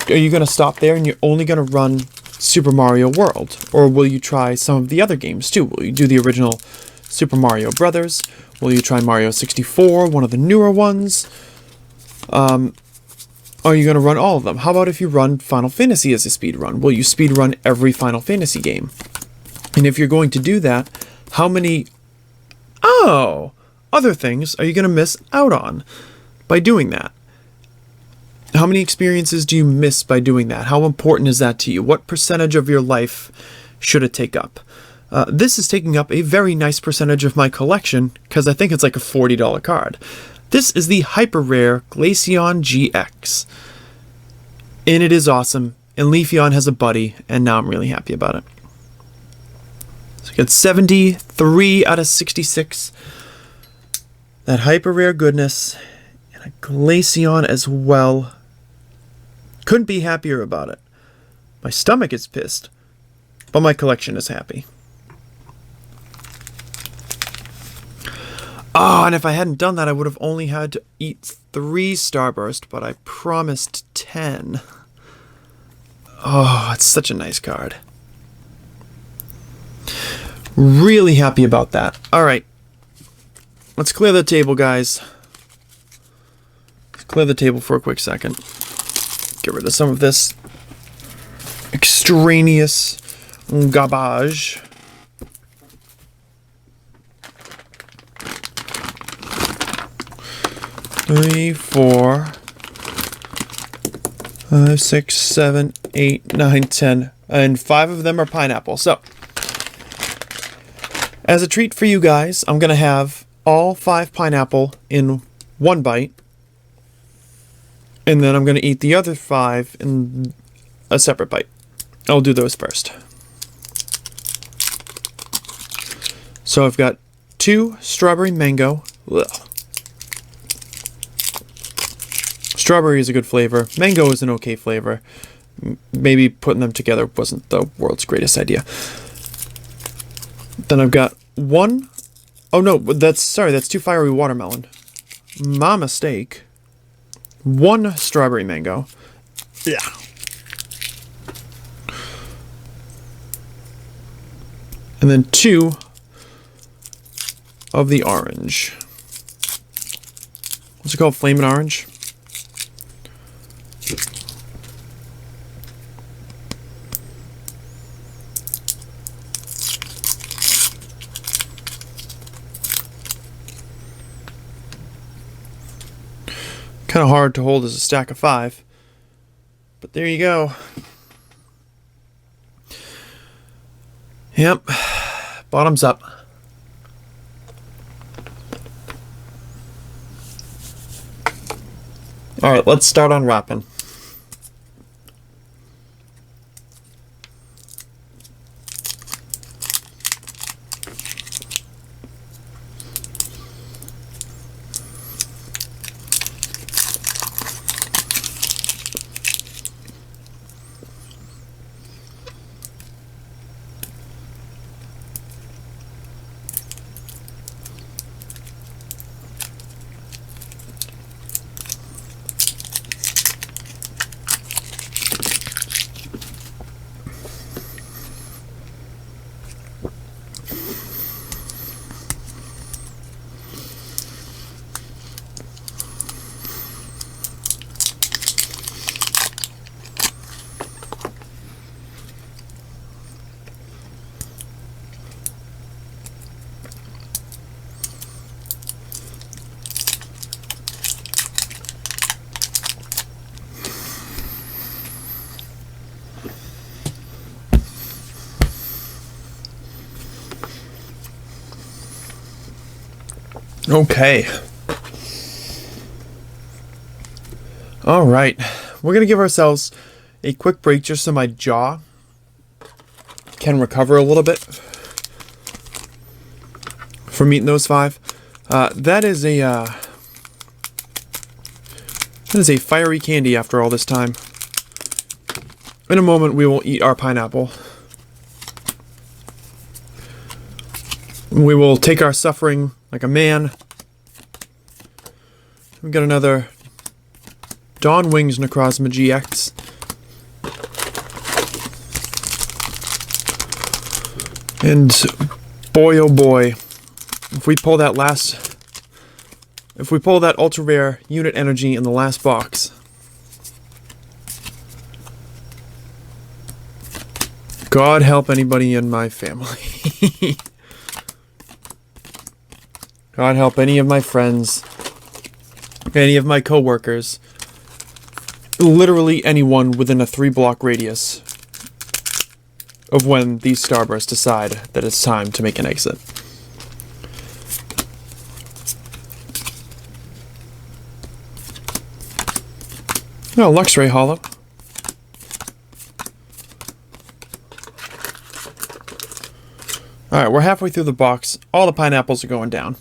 Are you going to stop there and you're only going to run Super Mario World? Or will you try some of the other games too? Will you do the original Super Mario Brothers? Will you try Mario 64, one of the newer ones? Are you going to run all of them? How about if you run Final Fantasy as a speedrun? Will you speedrun every Final Fantasy game? And if you're going to do that, how many other things are you going to miss out on by doing that? How many experiences do you miss by doing that? How important is that to you? What percentage of your life should it take up? This is taking up a very nice percentage of my collection because I think it's like a $40 card. This is the hyper rare Glaceon GX. And it is awesome. And Leafeon has a buddy, and now I'm really happy about it. So I got 73 out of 66. That hyper rare goodness. And a Glaceon as well. Couldn't be happier about it. My stomach is pissed, but my collection is happy. Oh, and if I hadn't done that, I would have only had to eat 3 Starburst, but I promised 10. Oh, it's such a nice card. Really happy about that. All right. Let's clear the table, guys. Let's clear the table for a quick second. Get rid of some of this extraneous garbage. Three, 4, 5, 6, 7, 8, 9, 10, and 5 of them are pineapple. So, as a treat for you guys, I'm going to have all 5 pineapple in one bite, and then I'm going to eat the other 5 in a separate bite. I'll do those first. So I've got 2 strawberry mango. Ugh. Strawberry is a good flavor. Mango is an okay flavor. Maybe putting them together wasn't the world's greatest idea. Then I've got 1... Oh no, that's 2 fiery watermelon. My mistake. 1 strawberry mango. Yeah. And then 2 of the orange. What's it called? Flamin' Orange? Kind of hard to hold as a stack of 5, but there you go. Yep, bottoms up. All right, let's start unwrapping. Okay. All right, we're gonna give ourselves a quick break just so my jaw can recover a little bit from eating those 5. That is a fiery candy after all this time. In a moment, we will eat our pineapple. We will take our suffering like a man. We got another Dawn Wings Necrozma GX. And boy oh boy, if we pull that ultra rare unit energy in the last box, God help anybody in my family. God help any of my friends, any of my coworkers, literally anyone within a 3-block radius of when these Starbursts decide that it's time to make an exit. Oh, Luxray Hollow. Alright, we're halfway through the box. All the pineapples are going down.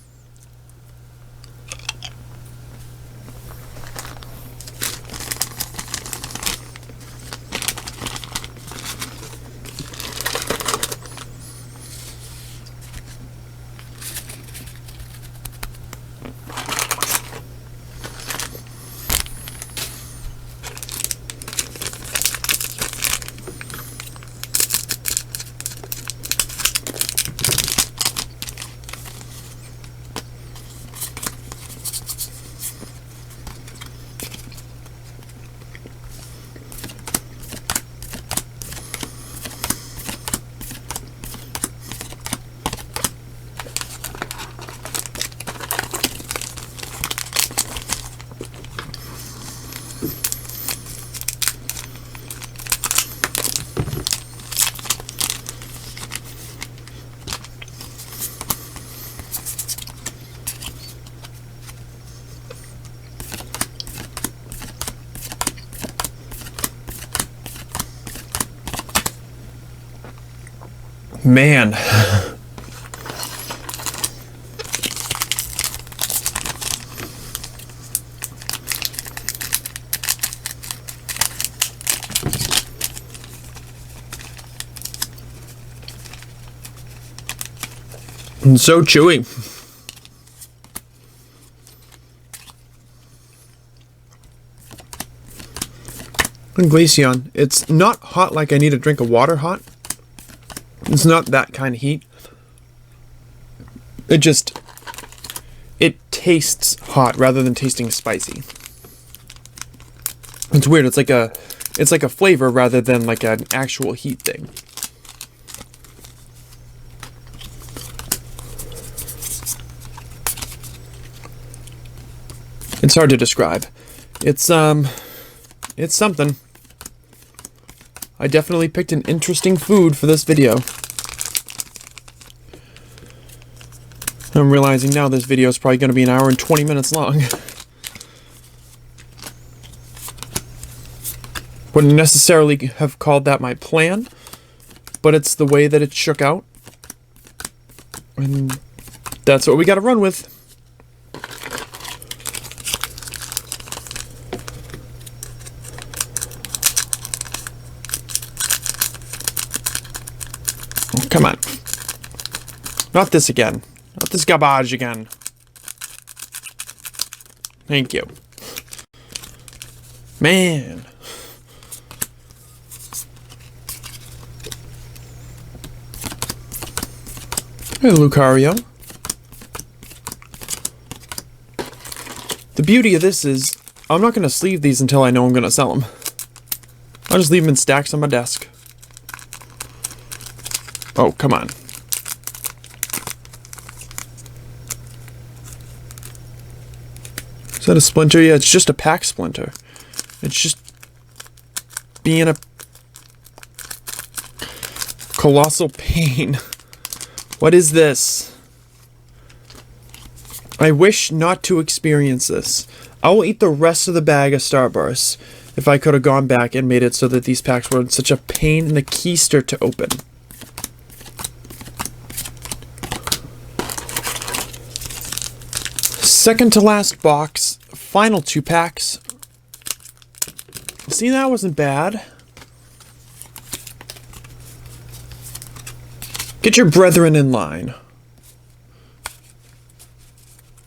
Man. And so chewy. And Glaceon, it's not hot like I need a drink of water hot. It's not that kind of heat. It tastes hot rather than tasting spicy. It's weird. It's like a flavor rather than like an actual heat thing. It's hard to describe. It's something. I definitely picked an interesting food for this video. I'm realizing now this video is probably going to be 1 hour and 20 minutes long. Wouldn't necessarily have called that my plan, but it's the way that it shook out. And that's what we got to run with. Come on. Not this again. Not this garbage again. Thank you. Man. Hey, Lucario. The beauty of this is, I'm not going to sleeve these until I know I'm going to sell them. I'll just leave them in stacks on my desk. Oh, come on. Is that a splinter? Yeah, it's just a pack splinter. It's just being a colossal pain. What is this? I wish not to experience this. I will eat the rest of the bag of Starbursts if I could have gone back and made it so that these packs weren't such a pain in the keister to open. Second to last box, final 2 packs. See, that wasn't bad. Get your brethren in line.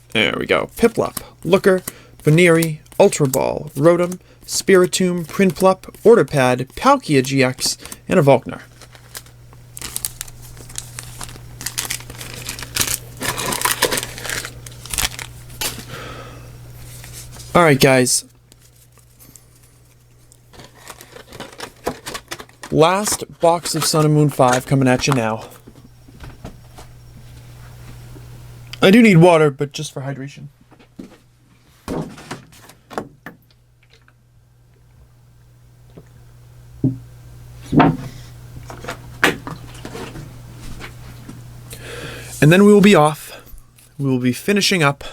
There we go. Piplup, Looker, Veneri, Ultra Ball, Rotom, Spiritomb, Prinplup, Orderpad, Palkia GX, and a Volkner. Alright guys. Last box of Sun and Moon 5 coming at you now. I do need water, but just for hydration. And then we will be off. We will be finishing up.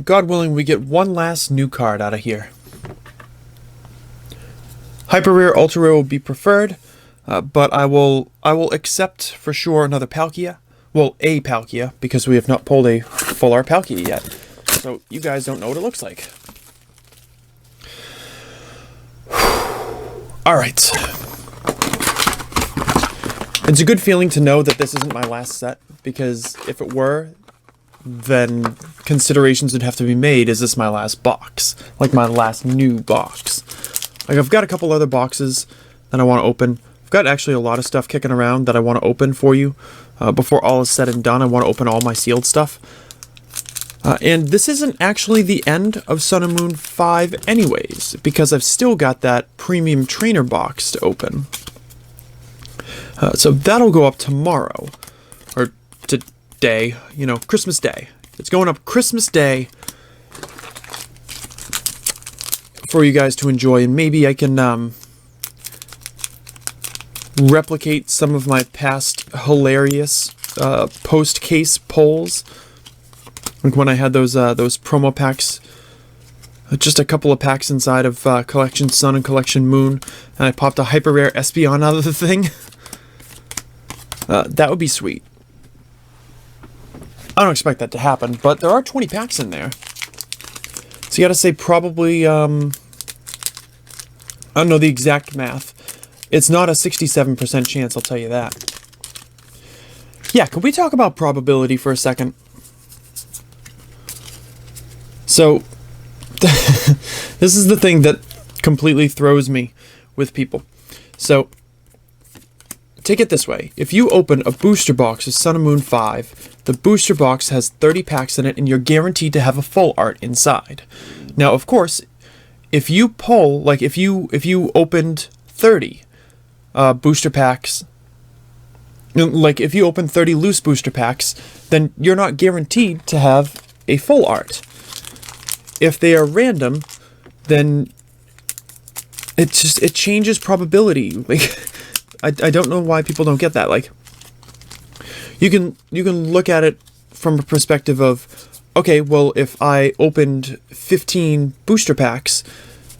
God willing, we get one last new card out of here. Hyper Rare, Ultra Rare will be preferred, but I will accept for sure another Palkia. Well, a Palkia, because we have not pulled a full art Palkia yet. So you guys don't know what it looks like. Alright. It's a good feeling to know that this isn't my last set, because if it were, then considerations would have to be made. Is this my last box? Like my last new box? Like I've got a couple other boxes that I want to open. I've got actually a lot of stuff kicking around that I want to open for you. Before all is said and done, I want to open all my sealed stuff. And this isn't actually the end of Sun and Moon 5 anyways, because I've still got that premium trainer box to open. So that'll go up tomorrow. Or today, you know, Christmas Day. It's going up Christmas Day for you guys to enjoy, and maybe I can replicate some of my past hilarious post-case polls. Like when I had those promo packs, just a couple of packs inside of Collection Sun and Collection Moon, and I popped a Hyper Rare Espeon out of the thing. That would be sweet. I don't expect that to happen, but there are 20 packs in there. So you gotta say probably, I don't know the exact math. It's not a 67% chance, I'll tell you that. Yeah, can we talk about probability for a second? So, this is the thing that completely throws me with people. So, take it this way. If you open a booster box of Sun and Moon 5, the booster box has 30 packs in it, and you're guaranteed to have a full art inside. Now, of course, if you pull, like if you opened 30 booster packs, like if you open 30 loose booster packs, then you're not guaranteed to have a full art. If they are random, then it changes probability. Like I don't know why people don't get that. Like you can look at it from a perspective of, okay, well, if I opened 15 booster packs,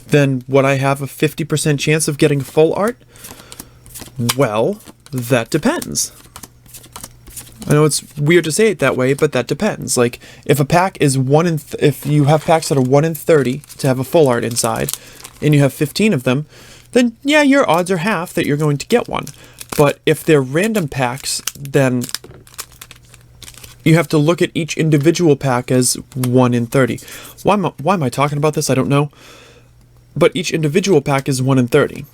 then would I have a 50% chance of getting full art? Well, that depends. I know it's weird to say it that way, but that depends. Like, if a pack is if you have packs that are 1 in 30 to have a full art inside, and you have 15 of them, then yeah, your odds are half that you're going to get one. But if they're random packs, then you have to look at each individual pack as 1 in 30. Why am I talking about this? I don't know. But each individual pack is 1 in 30.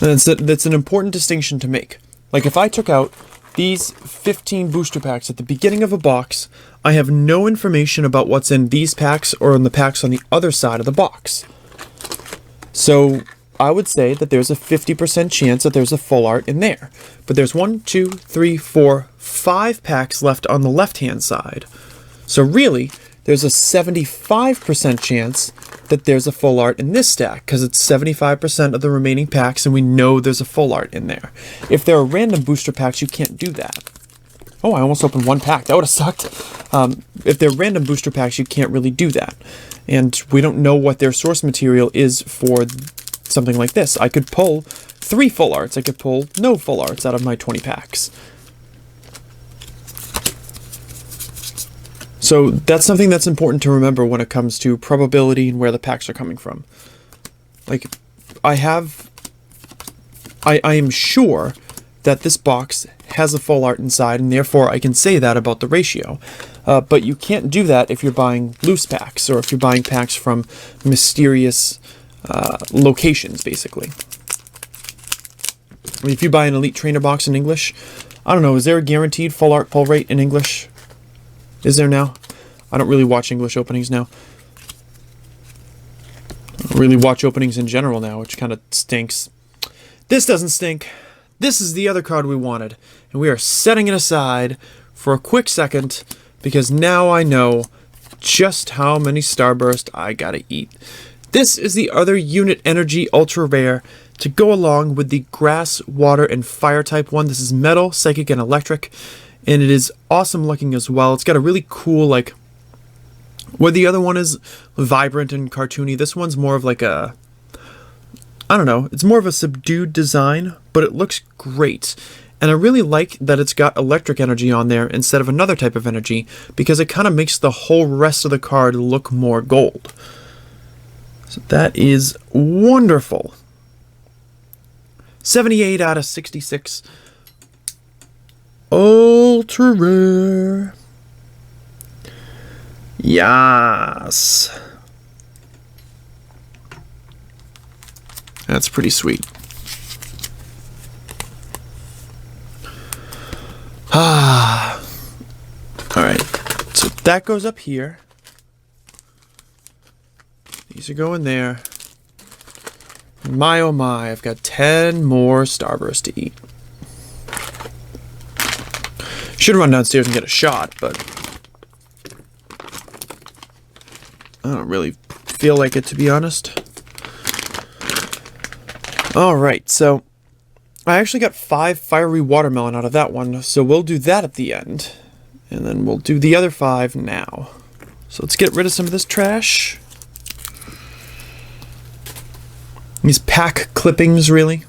And that's an important distinction to make. Like if I took out these 15 booster packs at the beginning of a box, I have no information about what's in these packs or in the packs on the other side of the box. So I would say that there's a 50% chance that there's a full art in there. But there's 1, 2, 3, 4, 5 packs left on the left-hand side. So really, there's a 75% chance that there's a full art in this stack, because it's 75% of the remaining packs, and we know there's a full art in there. If there are random booster packs, you can't do that. Oh, I almost opened one pack. That would have sucked. If they're random booster packs, you can't really do that. And we don't know what their source material is for something like this. I could pull 3 full arts. I could pull no full arts out of my 20 packs. So that's something that's important to remember when it comes to probability and where the packs are coming from. Like, I am sure that this box has a full art inside, and therefore I can say that about the ratio. But you can't do that if you're buying loose packs, or if you're buying packs from mysterious locations, basically. I mean, if you buy an Elite Trainer box in English, I don't know, is there a guaranteed full art pull rate in English? Is there now? I don't really watch English openings now. I don't really watch openings in general now, which kind of stinks. This doesn't stink. This is the other card we wanted, and we are setting it aside for a quick second because now I know just how many Starburst I gotta eat. This is the other Unit Energy Ultra Rare to go along with the Grass, Water, and Fire type one. This is Metal, Psychic, and Electric, and it is awesome looking as well. It's got a really cool, like, where the other one is vibrant and cartoony, this one's more of like a, I don't know, it's more of a subdued design, but it looks great. And I really like that it's got electric energy on there instead of another type of energy, because it kind of makes the whole rest of the card look more gold. So that is wonderful. 78 out of 66. Ultra rare. Yes. That's pretty sweet. Ah. Alright. So that goes up here. These are going there. My oh my, I've got 10 more Starburst to eat. Should run downstairs and get a shot, but I don't really feel like it, to be honest. Alright, so I actually got 5 Fiery Watermelon out of that one, so we'll do that at the end. And then we'll do the other 5 now. So let's get rid of some of this trash. These pack clippings, really.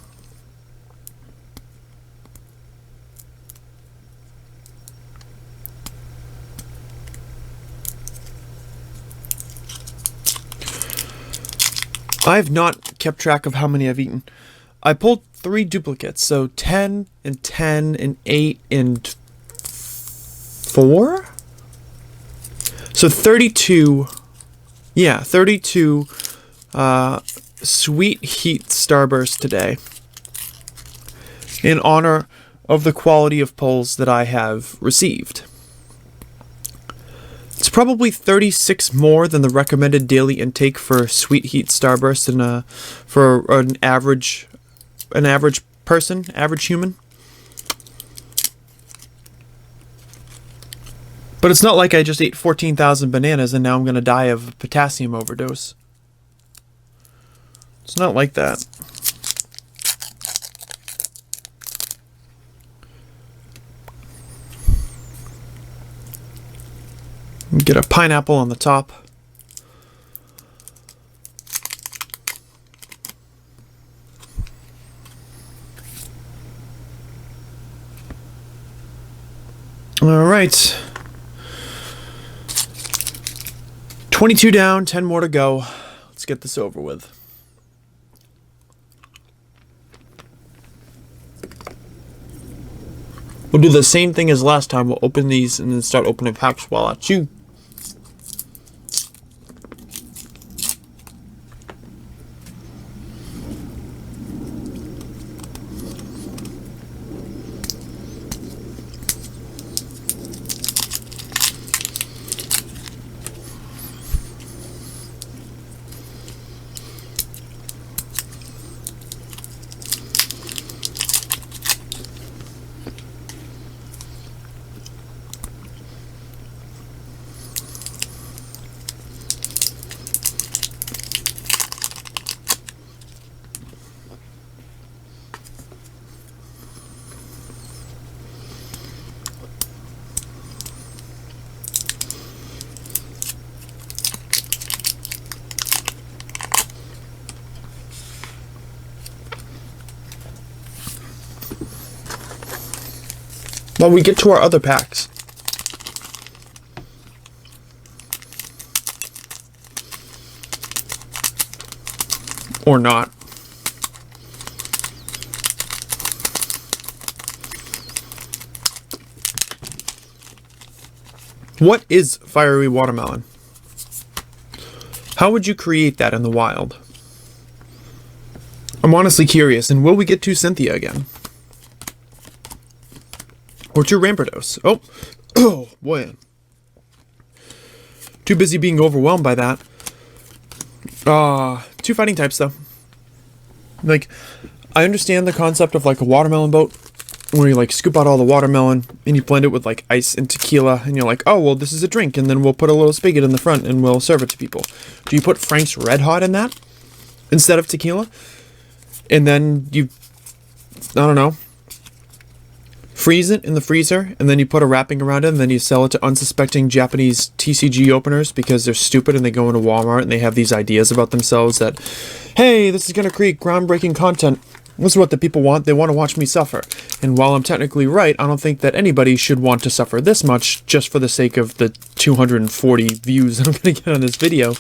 I have not kept track of how many I've eaten. I pulled 3 duplicates, so 10 and 10 and 8 and 4? So 32, yeah, 32 Sweet Heat Starburst today, in honor of the quality of pulls that I have received. It's probably 36 more than the recommended daily intake for Sweet Heat Starburst for an average person, average human. But it's not like I just ate 14,000 bananas and now I'm going to die of a potassium overdose. It's not like that. Get a pineapple on the top. All right. 22 down, 10 more to go. Let's get this over with. We'll do the same thing as last time. We'll open these and then start opening packs while I chew. while we get to our other packs. Or not. What is fiery watermelon? How would you create that in the wild? I'm honestly curious, and will we get to Cynthia again? Or to Rampardos? Oh boy. Too busy being overwhelmed by that. Two fighting types though. Like, I understand the concept of like a watermelon boat, where you like scoop out all the watermelon and you blend it with like ice and tequila, and you're like, oh well, this is a drink, and then we'll put a little spigot in the front and we'll serve it to people. Do you put Frank's Red Hot in that instead of tequila? And then you, I don't know, freeze it in the freezer, and then you put a wrapping around it, and then you sell it to unsuspecting Japanese TCG openers because they're stupid and they go into Walmart and they have these ideas about themselves that, hey, this is going to create groundbreaking content. This is what the people want. They want to watch me suffer. And while I'm technically right, I don't think that anybody should want to suffer this much just for the sake of the 240 views that I'm going to get on this video.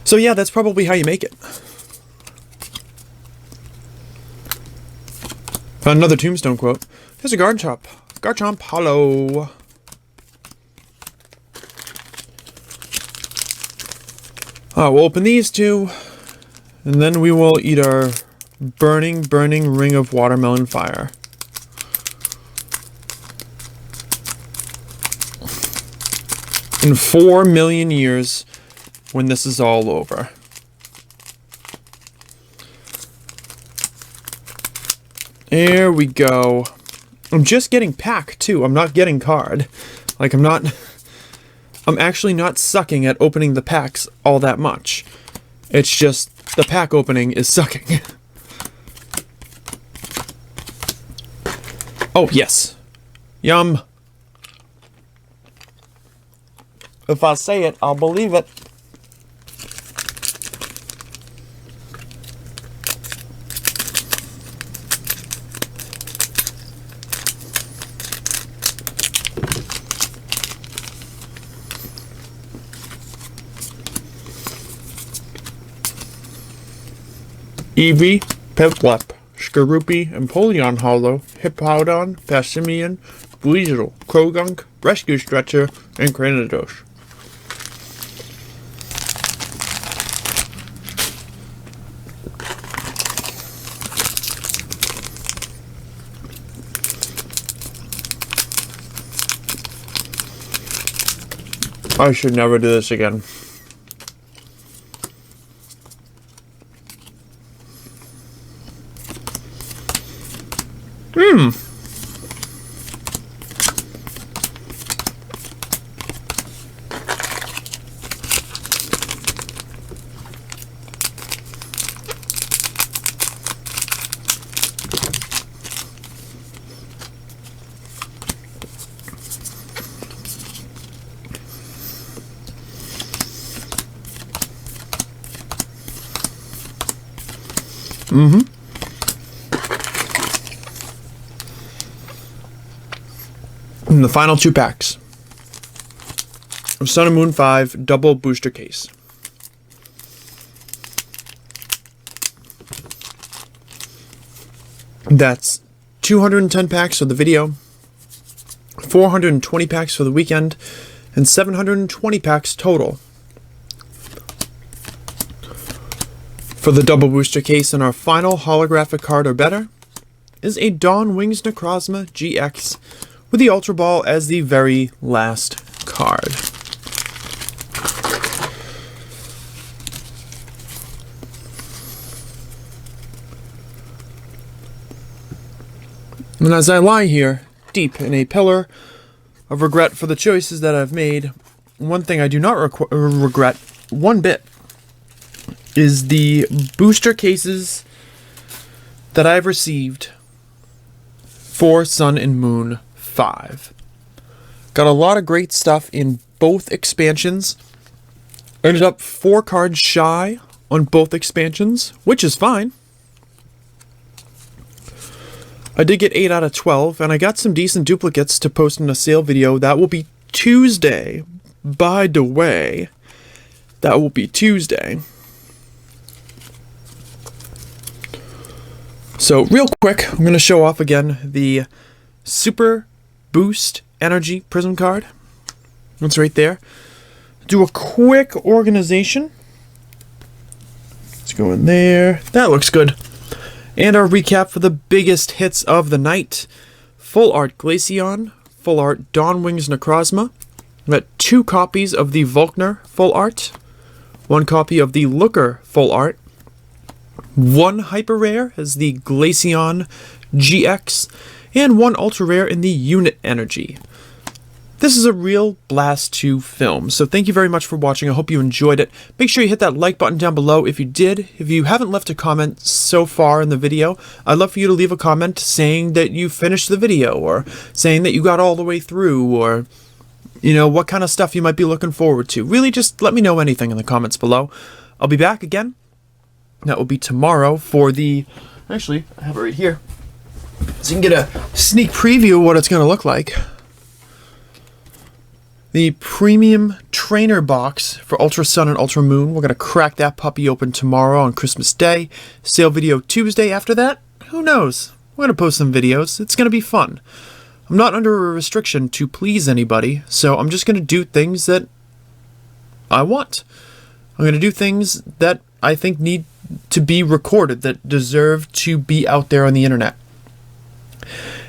So yeah, that's probably how you make it. Found another Tombstone quote. Here's a Garchomp. Garchomp Hollow. We'll open these two, and then we will eat our burning ring of watermelon fire. In 4 million years, when this is all over. There we go. I'm just getting pack, too. I'm not getting card. Like, I'm actually not sucking at opening the packs all that much. It's just the pack opening is sucking. Oh, yes. Yum. If I say it, I'll believe it. Eevee, Piplup, Skorupi, Empoleon Hollow, Hippowdon, Passimian, Weasel, Krogunk, Rescue Stretcher, and Cranidos. I should never do this again. And the final two packs of Sun and Moon 5 double booster case. That's 210 packs for the video, 420 packs for the weekend, and 720 packs total. For the double booster case, and our final holographic card or better is a Dawn Wings Necrozma GX with the Ultra Ball as the very last card. And as I lie here, deep in a pillar of regret for the choices that I've made, one thing I do not regret one bit is the booster cases that I've received for Sun and Moon 5. Got a lot of great stuff in both expansions. Ended up 4 cards shy on both expansions, which is fine. I did get 8 out of 12, and I got some decent duplicates to post in a sale video. That will be Tuesday. By the way, that will be Tuesday. So real quick, I'm going to show off again the Super Boost Energy Prism card. It's right there. Do a quick organization. Let's go in there. That looks good. And our recap for the biggest hits of the night. Full Art Glaceon, Full Art Dawnwings Necrozma. We got 2 copies of the Volkner Full Art, 1 copy of the Looker Full Art, 1 Hyper Rare as the Glaceon GX, and 1 Ultra Rare in the Unit Energy. This is a real blast to film, so thank you very much for watching. I hope you enjoyed it. Make sure you hit that like button down below if you did. If you haven't left a comment so far in the video, I'd love for you to leave a comment saying that you finished the video, or saying that you got all the way through, or you know, what kind of stuff you might be looking forward to. Really, just let me know anything in the comments below. I'll be back again. That will be tomorrow for the... Actually, I have it right here, so you can get a sneak preview of what it's going to look like. The premium trainer box for Ultra Sun and Ultra Moon. We're going to crack that puppy open tomorrow on Christmas Day. Sale video Tuesday after that. Who knows? We're going to post some videos. It's going to be fun. I'm not under a restriction to please anybody, so I'm just going to do things that I want. I'm going to do things that I think need to be recorded, that deserve to be out there on the internet.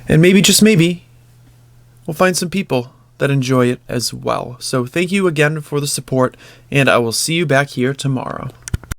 And maybe, just maybe, we'll find some people that enjoy it as well. So thank you again for the support, and I will see you back here tomorrow.